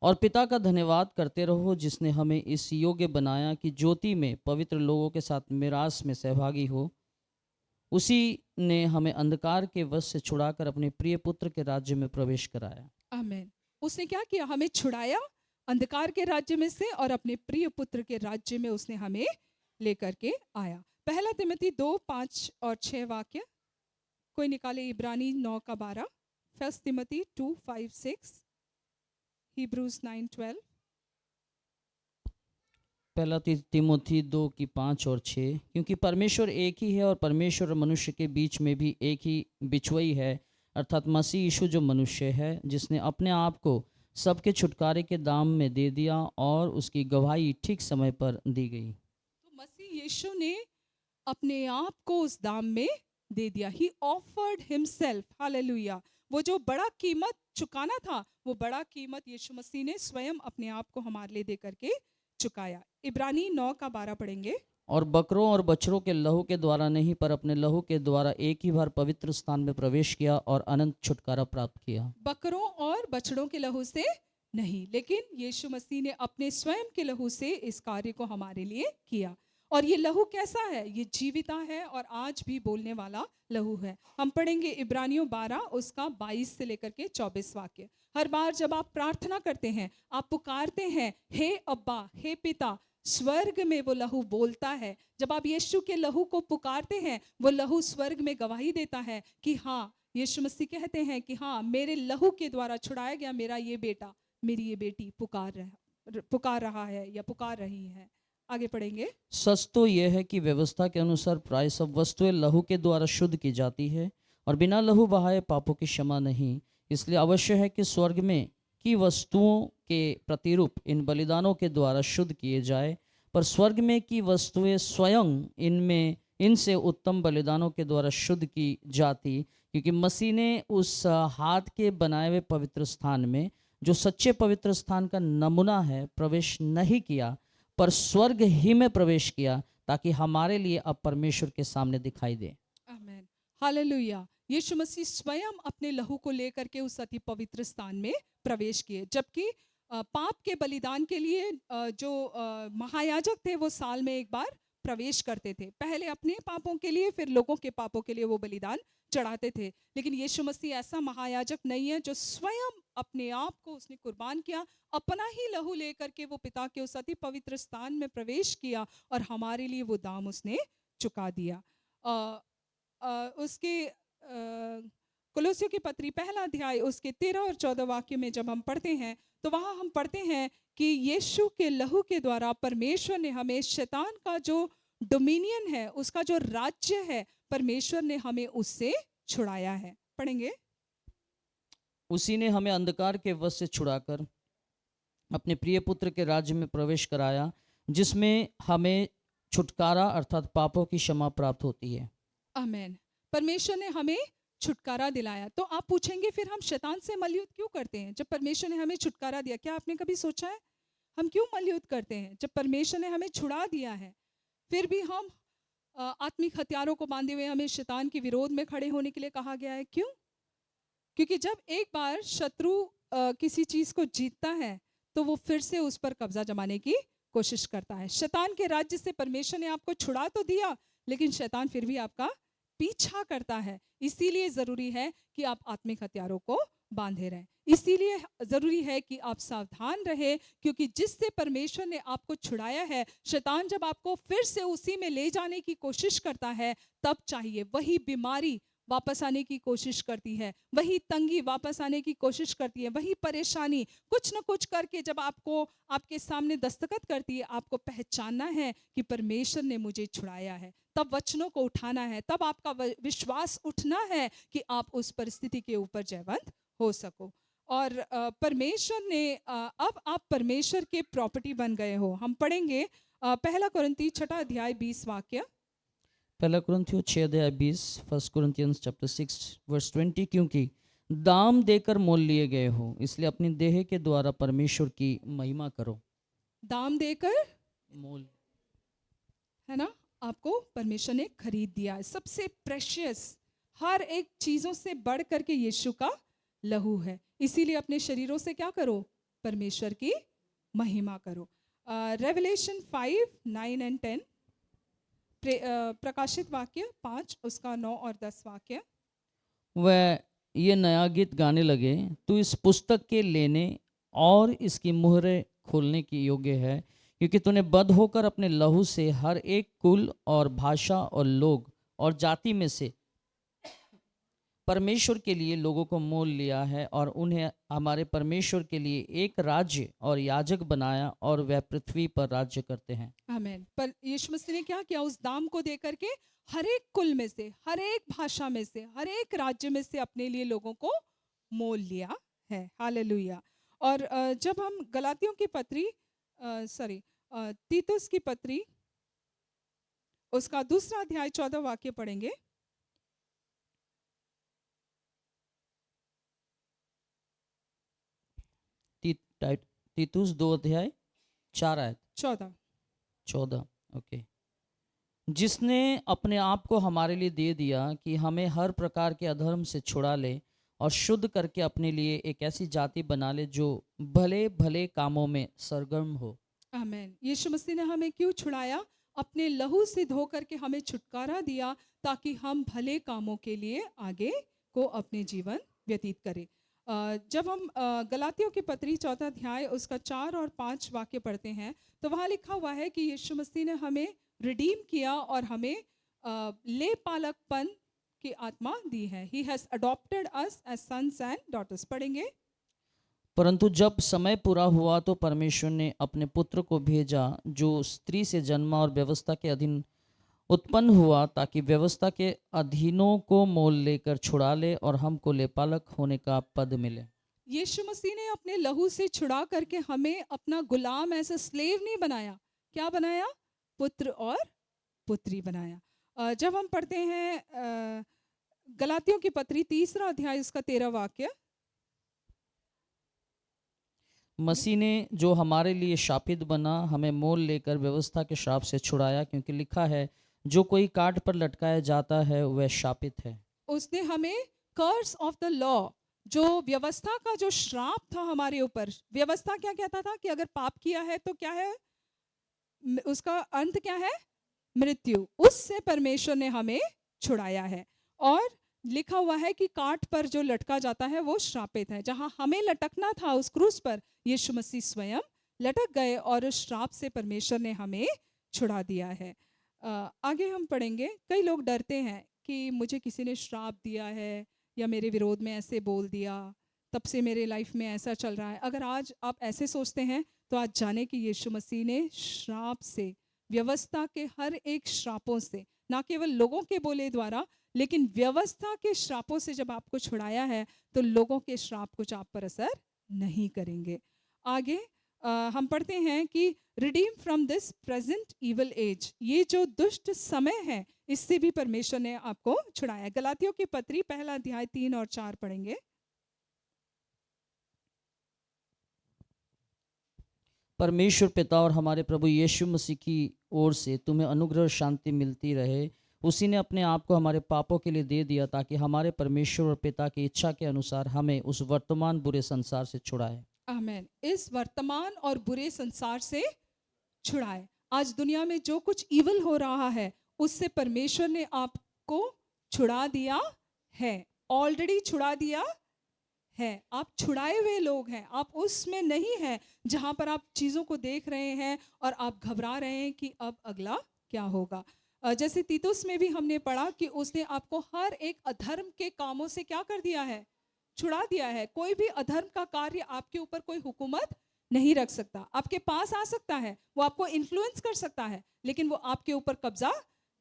और पिता का धन्यवाद करते रहो जिसने हमें इस योग्य बनाया कि ज्योति में पवित्र लोगों के साथ मिरास में सहभागी हो। उसी ने हमें अंधकार के वश से छुड़ाकर अपने प्रिय पुत्र के राज्य में प्रवेश कराया। आमीन। उसने क्या किया? हमें छुड़ाया अंधकार के राज्य में से और अपने प्रिय पुत्र के राज्य में उसने हमें लेकर के आया। पहला तिमोथी 2 5 और 6 वाक्य कोई निकाले। इब्रानी 9 का 12, फर्स्ट तिमोथी 2 5 6, हिब्रूज 9 12। पहला तिमोथी 2 की 5 और 6। क्योंकि परमेश्वर एक ही है और परमेश्वर और मनुष्य के बीच में भी एक ही बिचवई है, अर्थात मसीह यीशु जो मनुष्य है, जिसने अपने आप को सबके छुटकारे के दाम में दे दिया और उसकी गवाही ठीक समय पर दी गई। तो मसीह यीशु ने अपने आप को उस दाम में दे दिया। ही ऑफर्ड हिमसेल्फ, हालेलुया। वो जो बड़ा कीमत चुकाना था, वो बड़ा कीमत यीशु मसीह ने स्वयं अपने आप को हमारे लिए दे करके चुकाया। इब्रानी 9 का 12 पढ़ेंगे। और बकरों और बछड़ों के लहू के द्वारा नहीं, पर अपने लहू के द्वारा एक ही बार पवित्र स्थान में प्रवेश किया और अनंत छुटकारा प्राप्त किया। बकरों और बछड़ों के लहू से नहीं, लेकिन यीशु मसीह ने अपने स्वयं के लहू से इस कार्य को हमारे लिए किया। और ये लहू कैसा है? ये जीविता है और आज भी बोलने वाला लहू है। हम पढ़ेंगे इब्रानियों 12 उसका 22 से लेकर के 24 वाक्य। हर बार जब आप प्रार्थना करते हैं, आप पुकारते हैं, हे अब्बा, हे पिता, स्वर्ग में वो लहू बोलता है। जब आप यीशु के लहू को पुकारते हैं, वो लहू स्वर्ग में गवाही देता है कि हाँ, यीशु मसीह कहते हैं कि हाँ, मेरे लहू के द्वारा छुड़ाया गया मेरा ये बेटा, मेरी ये बेटी पुकार रहा है या पुकार रही है। आगे पढ़ेंगे। सच तो यह है कि व्यवस्था के अनुसार प्राय सब वस्तुएं लहू के द्वारा शुद्ध की जाती है, और बिना लहू बहाए पापों की क्षमा नहीं। इसलिए अवश्य है कि स्वर्ग में की वस्तुओं के प्रतिरूप इन बलिदानों के द्वारा शुद्ध किए जाए, पर स्वर्ग में की वस्तुएं स्वयं इनसे उत्तम बलिदानों के द्वारा शुद्ध की जाती, क्योंकि मसीह ने उस हाथ के बनाए हुए पवित्र स्थान में, जो सच्चे पवित्र स्थान का नमूना है, प्रवेश नहीं किया, पर स्वर्ग ही में प्रवेश किया, ताकि हमारे लिए अब परमेश्वर के सामने दिखाई दे। आमेन, हालेलुया। यीशु मसीह स्वयं अपने लहू को लेकर के उस अति पवित्र स्थान में प्रवेश किए। जबकि पाप के बलिदान के लिए जो महायाजक थे, वो साल में एक बार प्रवेश करते थे। पहले अपने पापों के लिए, फिर लोगों के पापों के लिए वो बलिदान चढ़ाते थे। लेकिन यीशु मसीह ऐसा महायाजक नहीं है जो स्वयं अपने आप को उसने कुर्बान किया, अपना ही लहू लेकर के वो पिता के उस अति पवित्र स्थान में प्रवेश किया और हमारे लिए वो दाम उसने चुका दिया। उसके कुलोसियों की पत्री पहला अध्याय उसके 13 और 14 वाक्य में जब हम पढ़ते हैं तो वहाँ हम पढ़ते हैं कि यीशु के लहू के द्वारा परमेश्वर ने हमें शैतान का जो डोमिनियन है, उसका जो राज्य है, परमेश्वर ने हमें उससे छुड़ाया है। पढ़ेंगे। उसी ने हमें अंधकार के वश से छुड़ाकर अपने प्रिय पुत्र के राज्य में प्रवेश कराया, जिसमें हमें छुटकारा अर्थात पापों की क्षमा प्राप्त होती है। आमेन। परमेश्वर ने हमें छुटकारा दिलाया। तो आप पूछेंगे फिर हम शैतान से मलयुद्ध क्यों करते हैं जब परमेश्वर ने हमें छुटकारा दिया? क्या आपने कभी सोचा है हम क्यों मलयुद्ध करते हैं? जब परमेश्वर ने हमें छुड़ा दिया है, फिर भी हम आत्मिक हथियारों को बांधे हुए हमें शैतान के विरोध में खड़े होने के लिए कहा गया है। क्यों? क्योंकि जब एक बार शत्रु किसी चीज को जीतता है तो वो फिर से उस पर कब्जा जमाने की कोशिश करता है। शैतान के राज्य से परमेश्वर ने आपको छुड़ा तो दिया, लेकिन शैतान फिर भी आपका पीछा करता है। इसीलिए जरूरी है कि आप आत्मिक हथियारों को बांधे रहें। इसीलिए जरूरी है कि आप सावधान रहे, क्योंकि जिससे परमेश्वर ने आपको छुड़ाया है, शैतान जब आपको फिर से उसी में ले जाने की कोशिश करता है, तब चाहिए वही बीमारी वापस आने की कोशिश करती है, वही तंगी वापस आने की कोशिश करती है, वही परेशानी कुछ न कुछ करके जब आपको आपके सामने दस्तखत करती है। आपको पहचानना है कि परमेश्वर ने मुझे छुड़ाया है, तब वचनों को उठाना है, तब आपका विश्वास उठना है कि आप उस परिस्थिति के ऊपर जयवंत हो सको। और परमेश्वर ने अब आप परमेश्वर के प्रॉपर्टी बन गए हो। हम पढ़ेंगे पहला कुरिन्थी 6 अध्याय 20 वाक्य। पहला कुरिन्थियों 6 अध्याय 20, फर्स्ट कुरिन्थियंस चैप्टर 6 वर्स 20, क्योंकि दाम देकर मोल लिए गए हो, इसलिए अपनी देह के द्वारा परमेश्वर की महिमा करो। दाम देकर मोल, है ना, आपको परमेश्वर ने खरीद दिया है। सबसे प्रेशियस, हर एक चीजों से बढ़ करके यीशु का लहू है। इसीलिए अपने शरीरों से क्या करो? परमेश्वर की महिमा करो। रेवलेशन 5, 9 एंड 10, प्रकाशित वाक्य 5 उसका 9 और 10 वाक्य। वह ये नया गीत गाने लगे, तू इस पुस्तक के लेने और इसकी मुहरें खोलने की योग्य है, क्योंकि तूने बद्ध होकर अपने लहू से हर एक कुल और भाषा और लोग और जाति में से परमेश्वर के लिए लोगों को मोल लिया है और उन्हें हमारे परमेश्वर के लिए एक राज्य और याजक बनाया, और वह पृथ्वी पर राज्य करते हैं। आमीन। पर यीशु मसीह ने क्या किया? उस दाम को दे करके हर एक कुल में से, हर एक भाषा में से, हर एक राज्य में से अपने लिए लोगों को मोल लिया है। हालेलुया। और जब हम गलातियों की पत्री तीतुस की पत्री उसका दूसरा अध्याय 14 वाक्य पढ़ेंगे। तीतुस 2 अध्याय 4 आयत 14। ओके। जिसने अपने आप को हमारे लिए दे दिया कि हमें हर प्रकार के अधर्म से छुड़ा ले और शुद्ध करके अपने लिए एक ऐसी जाति बना ले जो भले भले कामों में सरगर्म हो। आमीन। यीशु मसीह ने हमें क्यों छुड़ाया? अपने लहू से धो करके हमें छुटकारा दिया, ताकि हम भले कामों के लिए आगे को अपने जीवन व्यतीत करें। जब हम गलातियों की पत्री 4 अध्याय उसका 4 और 5 वाक्य पढ़ते हैं, तो वहाँ लिखा हुआ है कि यीशु मसीह ने हमें रिडीम किया और हमें ले पालकपन की आत्मा दी है। He has adopted us as sons and daughters. पढ़ेंगे। परंतु जब समय पूरा हुआ तो परमेश्वर ने अपने पुत्र को भेजा, जो स्त्री से जन्मा और व्यवस्था के अधीन उत्पन्न हुआ, ताकि व्यवस्था के अधीनों को मोल लेकर छुड़ा ले और हमको लेपालक होने का पद मिले। यीशु मसीह ने अपने लहू से छुड़ा करके हमें अपना गुलाम, ऐसा स्लेव नहीं बनाया। क्या बनाया? पुत्र और पुत्री बनाया। जब हम पढ़ते हैं गलातियों की पत्री 3 अध्याय उसका 13 वाक्य। मसीह ने जो हमारे लिए शापित बना, हमें मोल लेकर व्यवस्था के श्राप से छुड़ाया, क्योंकि लिखा है, जो कोई काट पर लटकाया जाता है वह शापित है। उसने हमें कर्स ऑफ द लॉ, जो व्यवस्था का जो श्राप था हमारे ऊपर। व्यवस्था क्या कहता था कि अगर पाप किया है तो क्या है? उसका अंत क्या है? मृत्यु, उससे परमेश्वर ने हमें छुड़ाया है। और लिखा हुआ है कि काट पर जो लटका जाता है वो श्रापित है। जहां हमें लटकना था उस क्रूस पर, यीशु मसीह स्वयं लटक गए और उस श्राप से परमेश्वर ने हमें छुड़ा दिया है। आगे हम पढ़ेंगे। कई लोग डरते हैं कि मुझे किसी ने श्राप दिया है या मेरे विरोध में ऐसे बोल दिया, तब से मेरे लाइफ में ऐसा चल रहा है। अगर आज आप ऐसे सोचते हैं तो आज जाने कि यीशु मसीह ने श्राप से, व्यवस्था के हर एक श्रापों से, ना केवल लोगों के बोले द्वारा लेकिन व्यवस्था के श्रापों से जब आपको छुड़ाया है तो लोगों के श्राप कुछ आप पर असर नहीं करेंगे। आगे हम पढ़ते हैं कि redeem from this present evil age, ये जो दुष्ट समय है इससे भी परमेश्वर ने आपको छुड़ाया। गलातियों की पत्री पहला अध्याय 3 और 4 पढ़ेंगे। परमेश्वर पिता और हमारे प्रभु यीशु मसीह की ओर से तुम्हें अनुग्रह और शांति मिलती रहे। उसी ने अपने आप को हमारे पापों के लिए दे दिया ताकि हमारे परमेश्वर और पिता की इच्छा के अनुसार हमें उस वर्तमान बुरे संसार से छुड़ाए। आमेन। इस वर्तमान और बुरे संसार से छुड़ाए। आज दुनिया में जो कुछ इविल हो रहा है उससे परमेश्वर ने आपको छुड़ा दिया है, ऑलरेडी छुड़ा दिया है। आप छुड़ाए हुए लोग हैं, आप उसमें नहीं हैं जहां पर आप चीज़ों को देख रहे हैं और आप घबरा रहे हैं कि अब अगला क्या होगा। जैसे तीतुस में भी हमने पढ़ा कि उसने आपको हर एक अधर्म के कामों से क्या कर दिया है, छुड़ा दिया है। कोई भी अधर्म का कार्य आपके ऊपर कोई हुकूमत नहीं रख सकता। आपके पास आ सकता है, वो आपको इन्फ्लुएंस कर सकता है, लेकिन वो आपके ऊपर कब्जा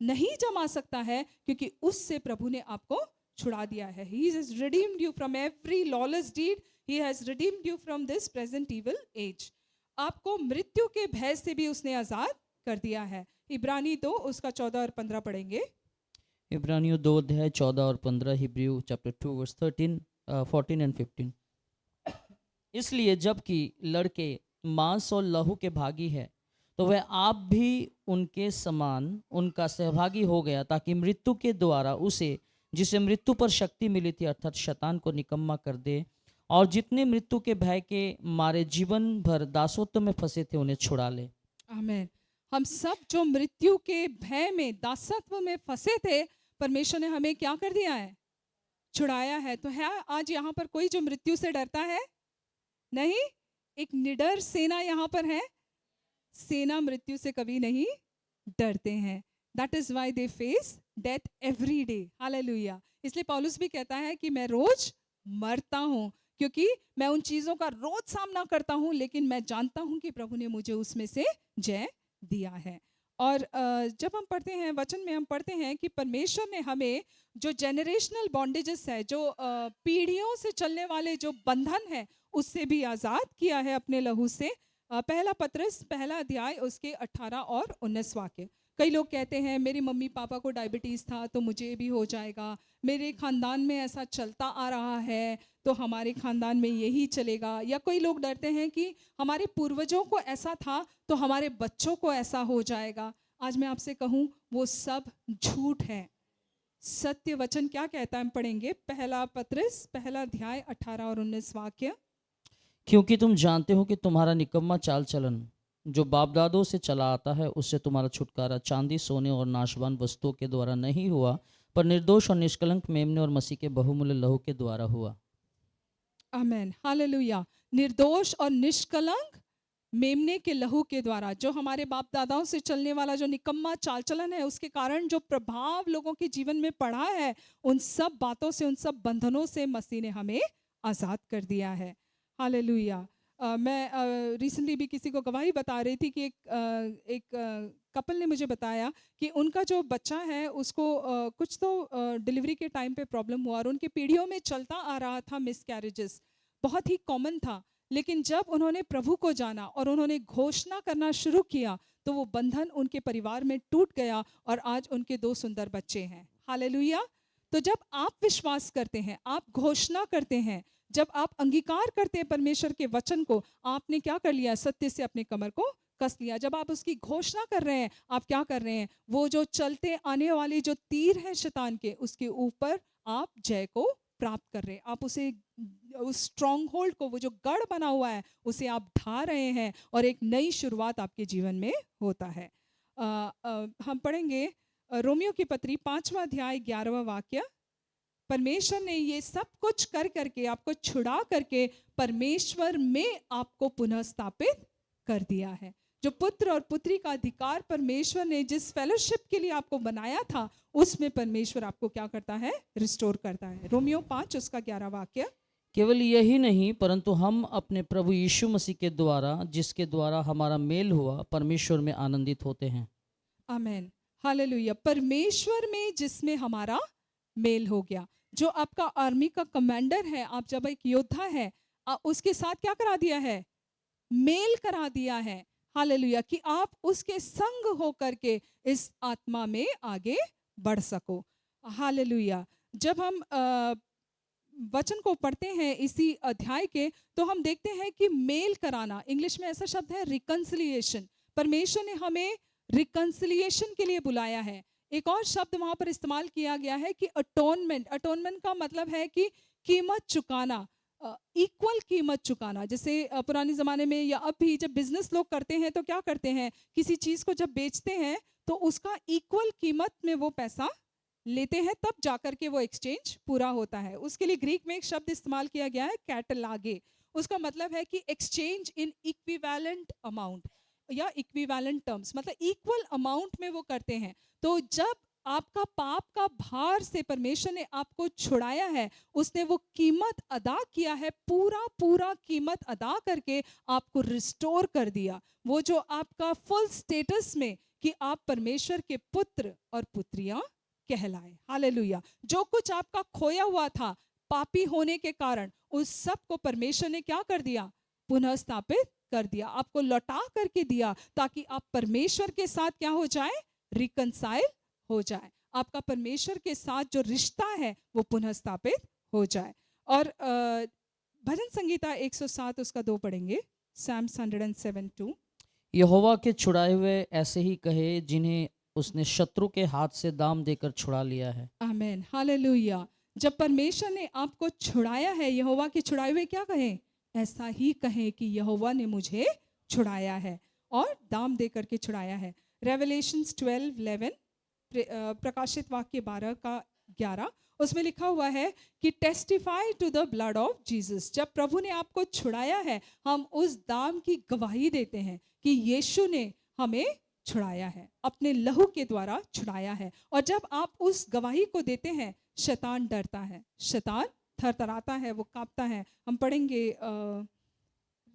नहीं जमा सकता है क्योंकि उससे प्रभु ने आपको छुड़ा दिया है। He has redeemed you from every lawless deed. He has redeemed you from this present evil age. आपको मृत्यु के भय से भी उसने आजाद कर दिया है। इब्रानी 2 उसका 14 और 15 पढ़ेंगे। इब्रानियों 2 अध्याय 14 और 15, हिब्रू चैप्टर 2 वर्स 13, 14 एंड 15। इसलिए जबकि लड़के मांस और लहू के भागी है तो वह आप भी उनके समान उनका सहभागी हो गया ताकि मृत्यु के द्वारा उसे जिसे मृत्यु पर शक्ति मिली थी अर्थात शैतान को निकम्मा कर दे, और जितने मृत्यु के भय के मारे जीवन भर दासत्व में फंसे थे उन्हें छुड़ा ले। आमेन। हम सब जो मृत्यु के भय में, दासत्व में फंसे थे, परमेश्वर ने हमें क्या कर दिया है, छुड़ाया है। तो है आज यहाँ पर कोई जो मृत्यु से डरता है? नहीं। एक निडर सेना यहाँ पर है। सेना मृत्यु से कभी नहीं डरते हैं। That is why they face death every day. Hallelujah. इसलिए पौलुस भी कहता है कि मैं रोज मरता हूँ क्योंकि मैं उन चीजों का रोज सामना करता हूँ, लेकिन मैं जानता हूँ कि प्रभु ने मुझे उसमें से जय दिया है। और जब हम पढ़ते हैं वचन में, हम पढ़ते हैं कि परमेश्वर ने हमें जो जेनरेशनल बॉन्डेजेस है, जो पीढ़ियों से चलने वाले जो बंधन है, उससे भी आज़ाद किया है अपने लहू से। पहला पत्रस पहला अध्याय उसके 18 और 19 वाक्य। कई लोग कहते हैं मेरी मम्मी पापा को डायबिटीज़ था तो मुझे भी हो जाएगा, मेरे खानदान में ऐसा चलता आ रहा है तो हमारे खानदान में यही चलेगा। या कोई लोग डरते हैं कि हमारे पूर्वजों को ऐसा था तो हमारे बच्चों को ऐसा हो जाएगा। आज मैं आपसे कहूँ वो सब झूठ है। सत्य वचन क्या कहता है, हम पढ़ेंगे पहला पत्रस पहला अध्याय 18 और 19 वाक्य। क्योंकि तुम जानते हो कि तुम्हारा निकम्मा चाल चलन जो बाप दादों से चला आता है उससे तुम्हारा छुटकारा चांदी सोने और नाशवान वस्तुओं के द्वारा नहीं हुआ पर निर्दोष और निष्कलंक मेमने और मसीह के बहुमूल्य लहू के द्वारा हुआ। आमेन। हालेलुया। निर्दोष और निष्कलंक मेमने के लहू के द्वारा, जो हमारे बाप दादाओं से चलने वाला जो निकम्मा चाल चलन है उसके कारण जो प्रभाव लोगों के जीवन में पड़ा है, उन सब बातों से, उन सब बंधनों से मसीह ने हमें आज़ाद कर दिया है। हालेलुया। मैं रिसेंटली भी किसी को गवाही बता रही थी कि एक कपल ने मुझे बताया कि उनका जो बच्चा है उसको कुछ तो डिलीवरी के टाइम पे प्रॉब्लम हुआ और उनकी पीढ़ियों में चलता आ रहा था मिसकैरेजेस, बहुत ही कॉमन था। लेकिन जब उन्होंने प्रभु को जाना और उन्होंने घोषणा करना शुरू किया तो वो बंधन उनके परिवार में टूट गया और आज उनके 2 सुंदर बच्चे हैं। हालेलुया। तो जब आप विश्वास करते हैं, आप घोषणा करते हैं, जब आप अंगीकार करते हैं परमेश्वर के वचन को, आपने क्या कर लिया, सत्य से अपने कमर को कस लिया। जब आप उसकी घोषणा कर रहे हैं, आप क्या कर रहे हैं, वो जो चलते आने वाले जो तीर हैं शैतान के, उसके ऊपर आप जय को प्राप्त कर रहे हैं। आप उसे, उस स्ट्रॉन्ग होल्ड को, वो जो गढ़ बना हुआ है, उसे आप ढा रहे हैं और एक नई शुरुआत आपके जीवन में होता है। हम पढ़ेंगे रोमियो की पत्री 5वां अध्याय 11वां वाक्य। परमेश्वर ने ये सब कुछ कर करके आपको छुड़ा करके परमेश्वर में आपको पुनः स्थापित कर दिया है। जो पुत्र और पुत्री का अधिकार परमेश्वर ने जिस फेलोशिप के लिए आपको बनाया था, उसमें परमेश्वर आपको क्या करता है? रिस्टोर करता है। रोमियो 5 उसका 11 वाक्य। केवल यही नहीं परंतु हम अपने प्रभु यीशु मसीह के द्वारा, जिसके द्वारा हमारा मेल हुआ, परमेश्वर में आनंदित होते हैं। आमेन, हालेलुया। परमेश्वर में जिसमें हमारा मेल हो गया। जो आपका आर्मी का कमांडर है, आप जब एक योद्धा है, उसके साथ क्या करा दिया है? मेल करा दिया है। हालेलुया, कि आप उसके संग हो करके इस आत्मा में आगे बढ़ सको। हालेलुया। जब हम वचन को पढ़ते हैं इसी अध्याय के, तो हम देखते हैं कि मेल कराना, इंग्लिश में ऐसा शब्द है रिकंसिलिएशन। परमेश्वर ने हमें रिकंसिलिएशन के लिए बुलाया है। एक और शब्द वहां पर इस्तेमाल किया गया है कि अटोनमेंट। अटोनमेंट का मतलब है कि कीमत चुकाना, इक्वल कीमत चुकाना। जैसे पुराने ज़माने में या अब भी जब बिजनेस लोग करते हैं तो क्या करते हैं? किसी चीज़ को जब बेचते हैं तो उसका इक्वल कीमत में वो पैसा लेते हैं, तब जाकर के वो एक्सचेंज पूरा होता है। उसके लिए ग्रीक में एक शब्द इस्तेमाल किया गया है कैटलागे। उसका मतलब है कि एक्सचेंज इन इक्विवेलेंट अमाउंट या इक्विवेलेंट टर्म्स, मतलब इक्वल अमाउंट में वो करते हैं। तो जब आपका पाप का भार से परमेश्वर ने आपको छुड़ाया है, उसने वो कीमत अदा किया है, पूरा पूरा कीमत अदा करके आपको रिस्टोर कर दिया। वो जो आपका फुल स्टेटस में कि आप परमेश्वर के पुत्र और पुत्रियां कहलाए। हालेलुया। जो कुछ आपका खोया हुआ था पापी होने के कारण, उस सब को परमेश्वर ने क्या कर दिया? पुनः स्थापित कर दिया, आपको लौटा करके दिया, ताकि आप परमेश्वर के साथ क्या हो जाए? रिकंसाइल हो जाए। आपका परमेश्वर के साथ जो रिश्ता है वो पुनः स्थापित हो जाए। और भजन संगीता 107 उसका 2 पढ़ेंगे। Psalms 107:2। यहोवा के छुड़ाए हुए ऐसे ही कहे, जिन्हें उसने शत्रु के हाथ से दाम देकर छुड़ा लिया है। आमेन, हालेलुया। जब परमेश्वर ने आपको छुड़ाया है, यहोवा के छुड़ाए हुए क्या कहें? ऐसा ही कहें कि यहोवा ने मुझे छुड़ाया है और दाम दे करके छुड़ाया है। रेवलेशंस 12:11, प्रकाशित वाक्य 12 का 11, उसमें लिखा हुआ है कि testify to the blood of Jesus. जब प्रभु ने आपको छुड़ाया है, हम उस दाम की गवाही देते हैं कि यीशु ने हमें छुड़ाया है, अपने लहू के द्वारा छुड़ाया है। और जब आप उस गवाही को देते हैं, शैतान डरता है, शैतान थरथराता है, वो कांपता है। हम पढ़ेंगे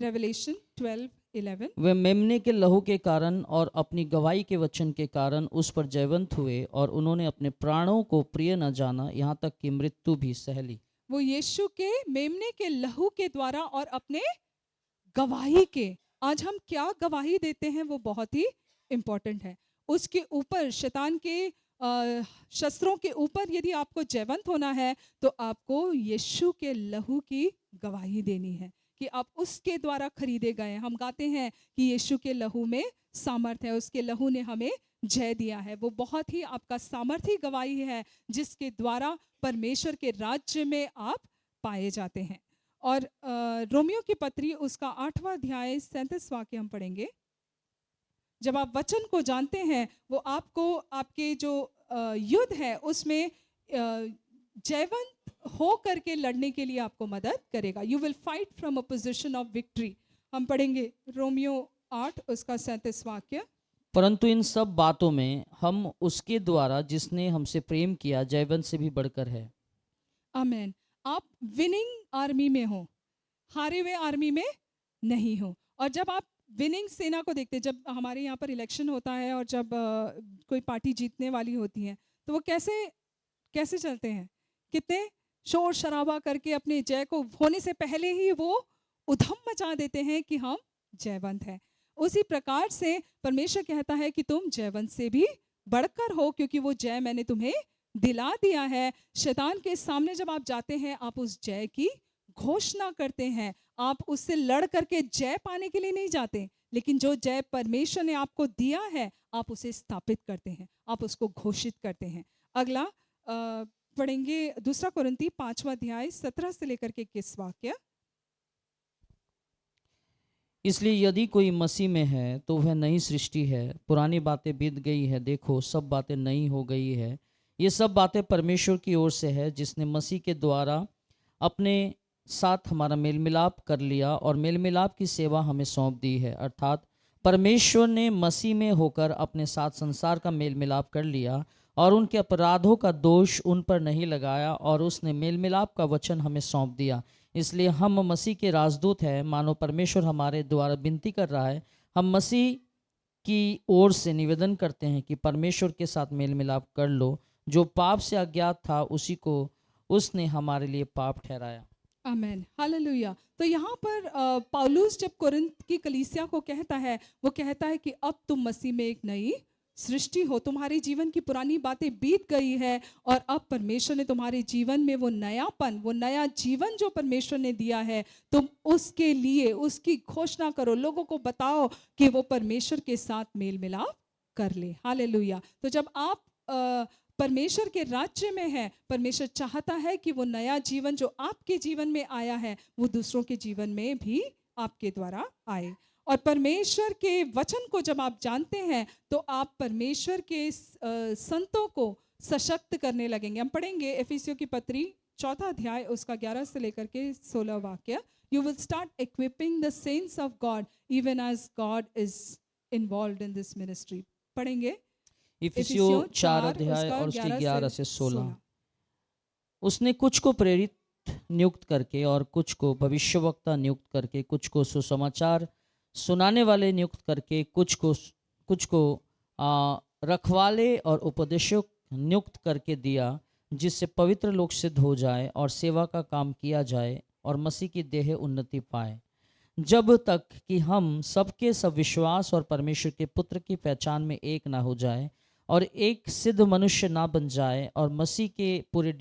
रेवलेशन 12:11। वे मेमने के लहू के कारण और अपनी गवाही के वचन के कारण उस पर जयवंत हुए, और उन्होंने अपने प्राणों को प्रिय न जाना, यहाँ तक कि मृत्यु भी सह ली। वो यीशु के मेमने के लहू के द्वारा और अपने गवाही के, आज हम क्या गवाही देते हैं वो बहुत ही इंपॉर्टेंट है। उसके ऊपर शैतान के शस्त्रों के ऊपर यदि आपको जयवंत होना है, तो आपको यीशु के लहू की गवाही देनी है कि आप उसके द्वारा खरीदे गए। हम गाते हैं कि यीशु के लहू में सामर्थ है, उसके लहू ने हमें जय दिया है। वो बहुत ही आपका सामर्थी गवाही है, जिसके द्वारा परमेश्वर के राज्य में आप पाए जाते हैं। और रोमियो की पत्री उसका 8वां अध्याय 37 वाक्य हम पढ़ेंगे। जब आप वचन को जानते हैं, वो आपको आपके जो युद्ध है उसमें जयवंत हो करके लड़ने के लिए आपको मदद करेगा। You will fight from a position of victory. हम पढ़ेंगे रोमियो 8 उसका 37 वाक्य। परंतु इन सब बातों में हम उसके द्वारा, जिसने हमसे प्रेम किया, जयवंत से भी बढ़कर है। आमेन। आप विनिंग आर्मी में हो, हारे हुए आर्मी में नहीं हो। और जब आप विनिंग सेना को देखते हैं, जब हमारे यहाँ पर इलेक्शन होता है और जब कोई पार्टी जीतने वाली होती है, तो वो कैसे कैसे चलते हैं? कितने शोर शराबा करके अपने जय को होने से पहले ही वो उधम मचा देते हैं कि हम जयवंत हैं। उसी प्रकार से परमेश्वर कहता है कि तुम जयवंत से भी बढ़कर हो, क्योंकि वो जय मैंने तुम्हें दिला दिया है। शैतान के सामने जब आप जाते हैं, आप उस जय की घोषणा करते हैं। आप उससे लड़ करके जय पाने के लिए नहीं जाते, लेकिन जो जय परमेश्वर ने आपको दिया है, आप उसे स्थापित करते हैं, आप उसको घोषित करते हैं। अगला पढ़ेंगे 2 कुरिन्ती 5वां अध्याय 17 से लेकर के 21 वाक्य। इसलिए यदि कोई मसीह में है तो वह नई सृष्टि है, पुरानी बातें बीत गई है, देखो सब बातें नई हो गई है। ये सब बातें परमेश्वर की ओर से है, जिसने मसीह के द्वारा अपने साथ हमारा मेल मिलाप कर लिया और मेल मिलाप की सेवा हमें सौंप दी है। अर्थात परमेश्वर ने मसीह में होकर अपने साथ संसार का मेल मिलाप कर लिया और उनके अपराधों का दोष उन पर नहीं लगाया, और उसने मेल मिलाप का वचन हमें सौंप दिया। इसलिए हम मसीह के राजदूत हैं, मानो परमेश्वर हमारे द्वारा विनती कर रहा है। हम मसीह की ओर से निवेदन करते हैं कि परमेश्वर के साथ मेल मिलाप कर लो। जो पाप से अज्ञात था उसी को उसने हमारे लिए पाप ठहराया। आमेन, हालेलुया। तो यहाँ पर पौलुस जब कोरिन्थ की कलीसिया को कहता है, वो कहता है कि अब तुम मसीह में एक नई सृष्टि हो, तुम्हारे जीवन की पुरानी बातें बीत गई है और अब परमेश्वर ने तुम्हारे जीवन में वो नयापन, वो नया जीवन जो परमेश्वर ने दिया है, तुम उसके लिए उसकी घोषणा करो, लोगों को बताओ कि वो परमेश्वर के साथ मेल मिलाप कर ले। हालेलुया। तो जब आप परमेश्वर के राज्य में है, परमेश्वर चाहता है कि वो नया जीवन जो आपके जीवन में आया है वो दूसरों के जीवन में भी आपके द्वारा आए। और परमेश्वर के वचन को जब आप जानते हैं तो आप परमेश्वर के संतों को सशक्त करने लगेंगे। हम पढ़ेंगे एफिसियों की पत्री 4 अध्याय उसका 11 से लेकर के 16 वाक्य। You will start equipping the saints of God even as God is involved in this ministry. पढ़ेंगे इफिसियों 4 अध्याय और उसकी 11 से 16। उसने कुछ को प्रेरित नियुक्त करके और कुछ को भविष्यवक्ता नियुक्त करके, कुछ को सुसमाचार सुनाने वाले नियुक्त करके, कुछ को रखवाले और उपदेशक नियुक्त करके दिया, जिससे पवित्र लोग सिद्ध हो जाए और सेवा का काम किया जाए और मसीह की देह उन्नति पाए, जब तक कि हम सबके सब विश्वास और परमेश्वर के पुत्र की पहचान में एक ना हो जाए और एक सिद्ध मनुष्य ना बन जाए और मसीह के पूरे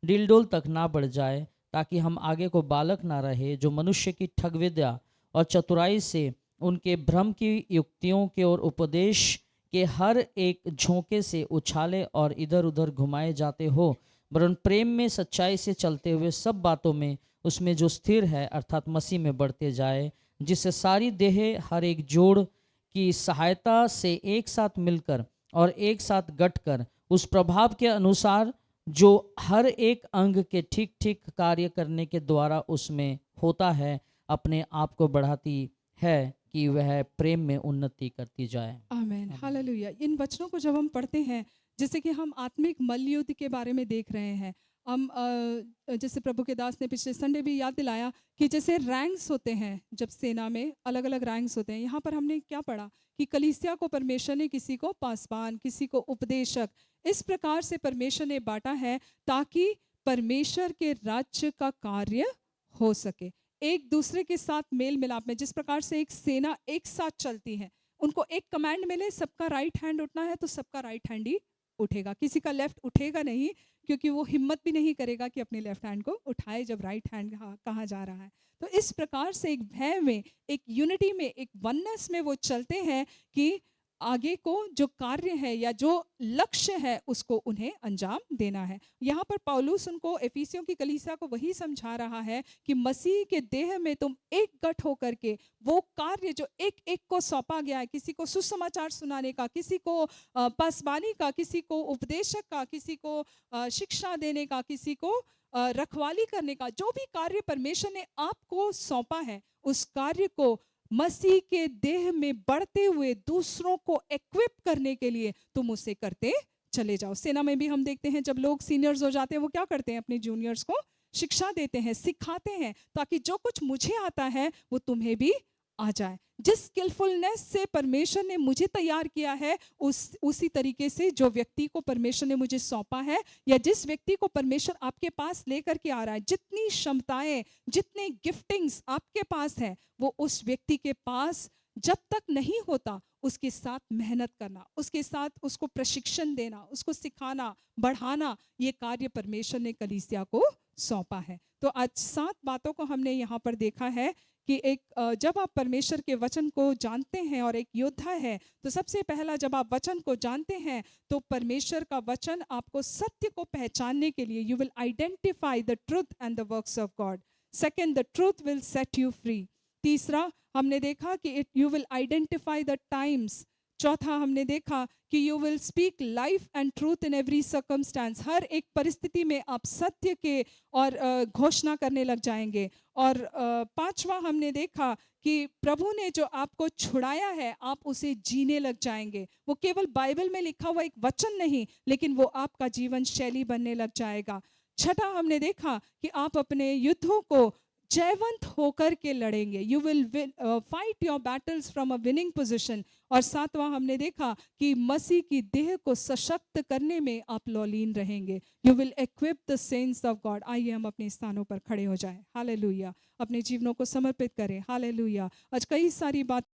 डिलडोल तक ना बढ़ जाए, ताकि हम आगे को बालक ना रहे जो मनुष्य की ठगविद्या और चतुराई से उनके भ्रम की युक्तियों के और उपदेश के हर एक झोंके से उछाले और इधर उधर घुमाए जाते हो, वरन प्रेम में सच्चाई से चलते हुए सब बातों में उसमें जो स्थिर है अर्थात मसीह में बढ़ते जाए, जिससे सारी देह हर एक जोड़ की सहायता से एक साथ मिलकर और एक साथ गठकर उस प्रभाव के अनुसार जो हर एक अंग के ठीक ठीक कार्य करने के द्वारा उसमें होता है, अपने आप को बढ़ाती है कि वह प्रेम में उन्नति करती जाए। आमेन, हालेलुया। इन वचनों को जब हम पढ़ते हैं, जैसे कि हम आत्मिक मल्लयुद्ध के बारे में देख रहे हैं, हम जैसे प्रभु के दास ने पिछले संडे भी याद दिलाया कि जैसे रैंक्स होते हैं, जब सेना में अलग अलग रैंक्स होते हैं, यहाँ पर हमने क्या पढ़ा कि कलीसिया को परमेश्वर ने किसी को पासवान, किसी को उपदेशक, इस प्रकार से परमेश्वर ने बांटा है ताकि परमेश्वर के राज्य का कार्य हो सके। एक दूसरे के साथ मेल मिलाप में, जिस प्रकार से एक सेना एक साथ चलती है, उनको एक कमांड मिले, सबका राइट हैंड उठना है तो सबका राइट हैंड ही उठेगा, किसी का लेफ्ट उठेगा नहीं, क्योंकि वो हिम्मत भी नहीं करेगा कि अपने लेफ्ट हैंड को उठाए जब राइट हैंड कहाँ जा रहा है। तो इस प्रकार से एक भय में, एक यूनिटी में, एक वननेस में वो चलते हैं कि आगे को जो कार्य है या जो लक्ष्य है उसको उन्हें अंजाम देना है। यहाँ पर पौलुस उनको, एफिसियों की कलीसिया को वही समझा रहा है कि मसीह के देह में तुम एक गठ होकर के वो कार्य जो एक एक को सौंपा गया है, किसी को सुसमाचार सुनाने का, किसी को पासवानी का, किसी को उपदेशक का, किसी को शिक्षा देने का, किसी को रखवाली करने का, जो भी कार्य परमेश्वर ने आपको सौंपा है, उस कार्य को मसीह के देह में बढ़ते हुए दूसरों को इक्विप करने के लिए तुम उसे करते चले जाओ। सेना में भी हम देखते हैं जब लोग सीनियर्स हो जाते हैं, वो क्या करते हैं, अपने जूनियर्स को शिक्षा देते हैं, सिखाते हैं, ताकि जो कुछ मुझे आता है वो तुम्हें भी आ जाए। जिस स्किलफुलनेस से परमेश्वर ने मुझे तैयार किया है, उसी तरीके से जो व्यक्ति को परमेश्वर ने मुझे सौंपा है या जिस व्यक्ति को परमेश्वर आपके पास लेकर के आ रहा है, जितनी क्षमताएं, जितने गिफ्टिंग्स आपके पास है, वो उस व्यक्ति के पास जब तक नहीं होता उसके साथ मेहनत करना, उसके साथ उसको प्रशिक्षण देना, उसको सिखाना, बढ़ाना, ये कार्य परमेश्वर ने कलीसिया को सौंपा है। तो आज 7 बातों को हमने यहाँ पर देखा है कि एक जब आप परमेश्वर के वचन को जानते हैं और एक योद्धा है, तो सबसे पहला जब आप वचन को जानते हैं तो परमेश्वर का वचन आपको सत्य को पहचानने के लिए, you will identify the truth and the works of God. Second, the truth will set you free. तीसरा हमने देखा कि it you will identify the times. चौथा हमने देखा कि you will speak life and truth in every circumstance. हर एक परिस्थिति में आप सत्य के और घोषणा करने लग जाएंगे। और पांचवा हमने देखा कि प्रभु ने जो आपको छुड़ाया है आप उसे जीने लग जाएंगे। वो केवल बाइबल में लिखा हुआ एक वचन नहीं, लेकिन वो आपका जीवन शैली बनने लग जाएगा। छठा हमने देखा कि आप अपने युद्धों को जयवंत होकर के लड़ेंगे। You will fight your battles from a winning position. और सातवां हमने देखा कि मसीह की देह को सशक्त करने में आप लौलीन रहेंगे। You will equip the saints of God. आइए हम अपने स्थानों पर खड़े हो जाएं। हालेलुया। अपने जीवनों को समर्पित करें। हालेलुया। आज कई सारी बात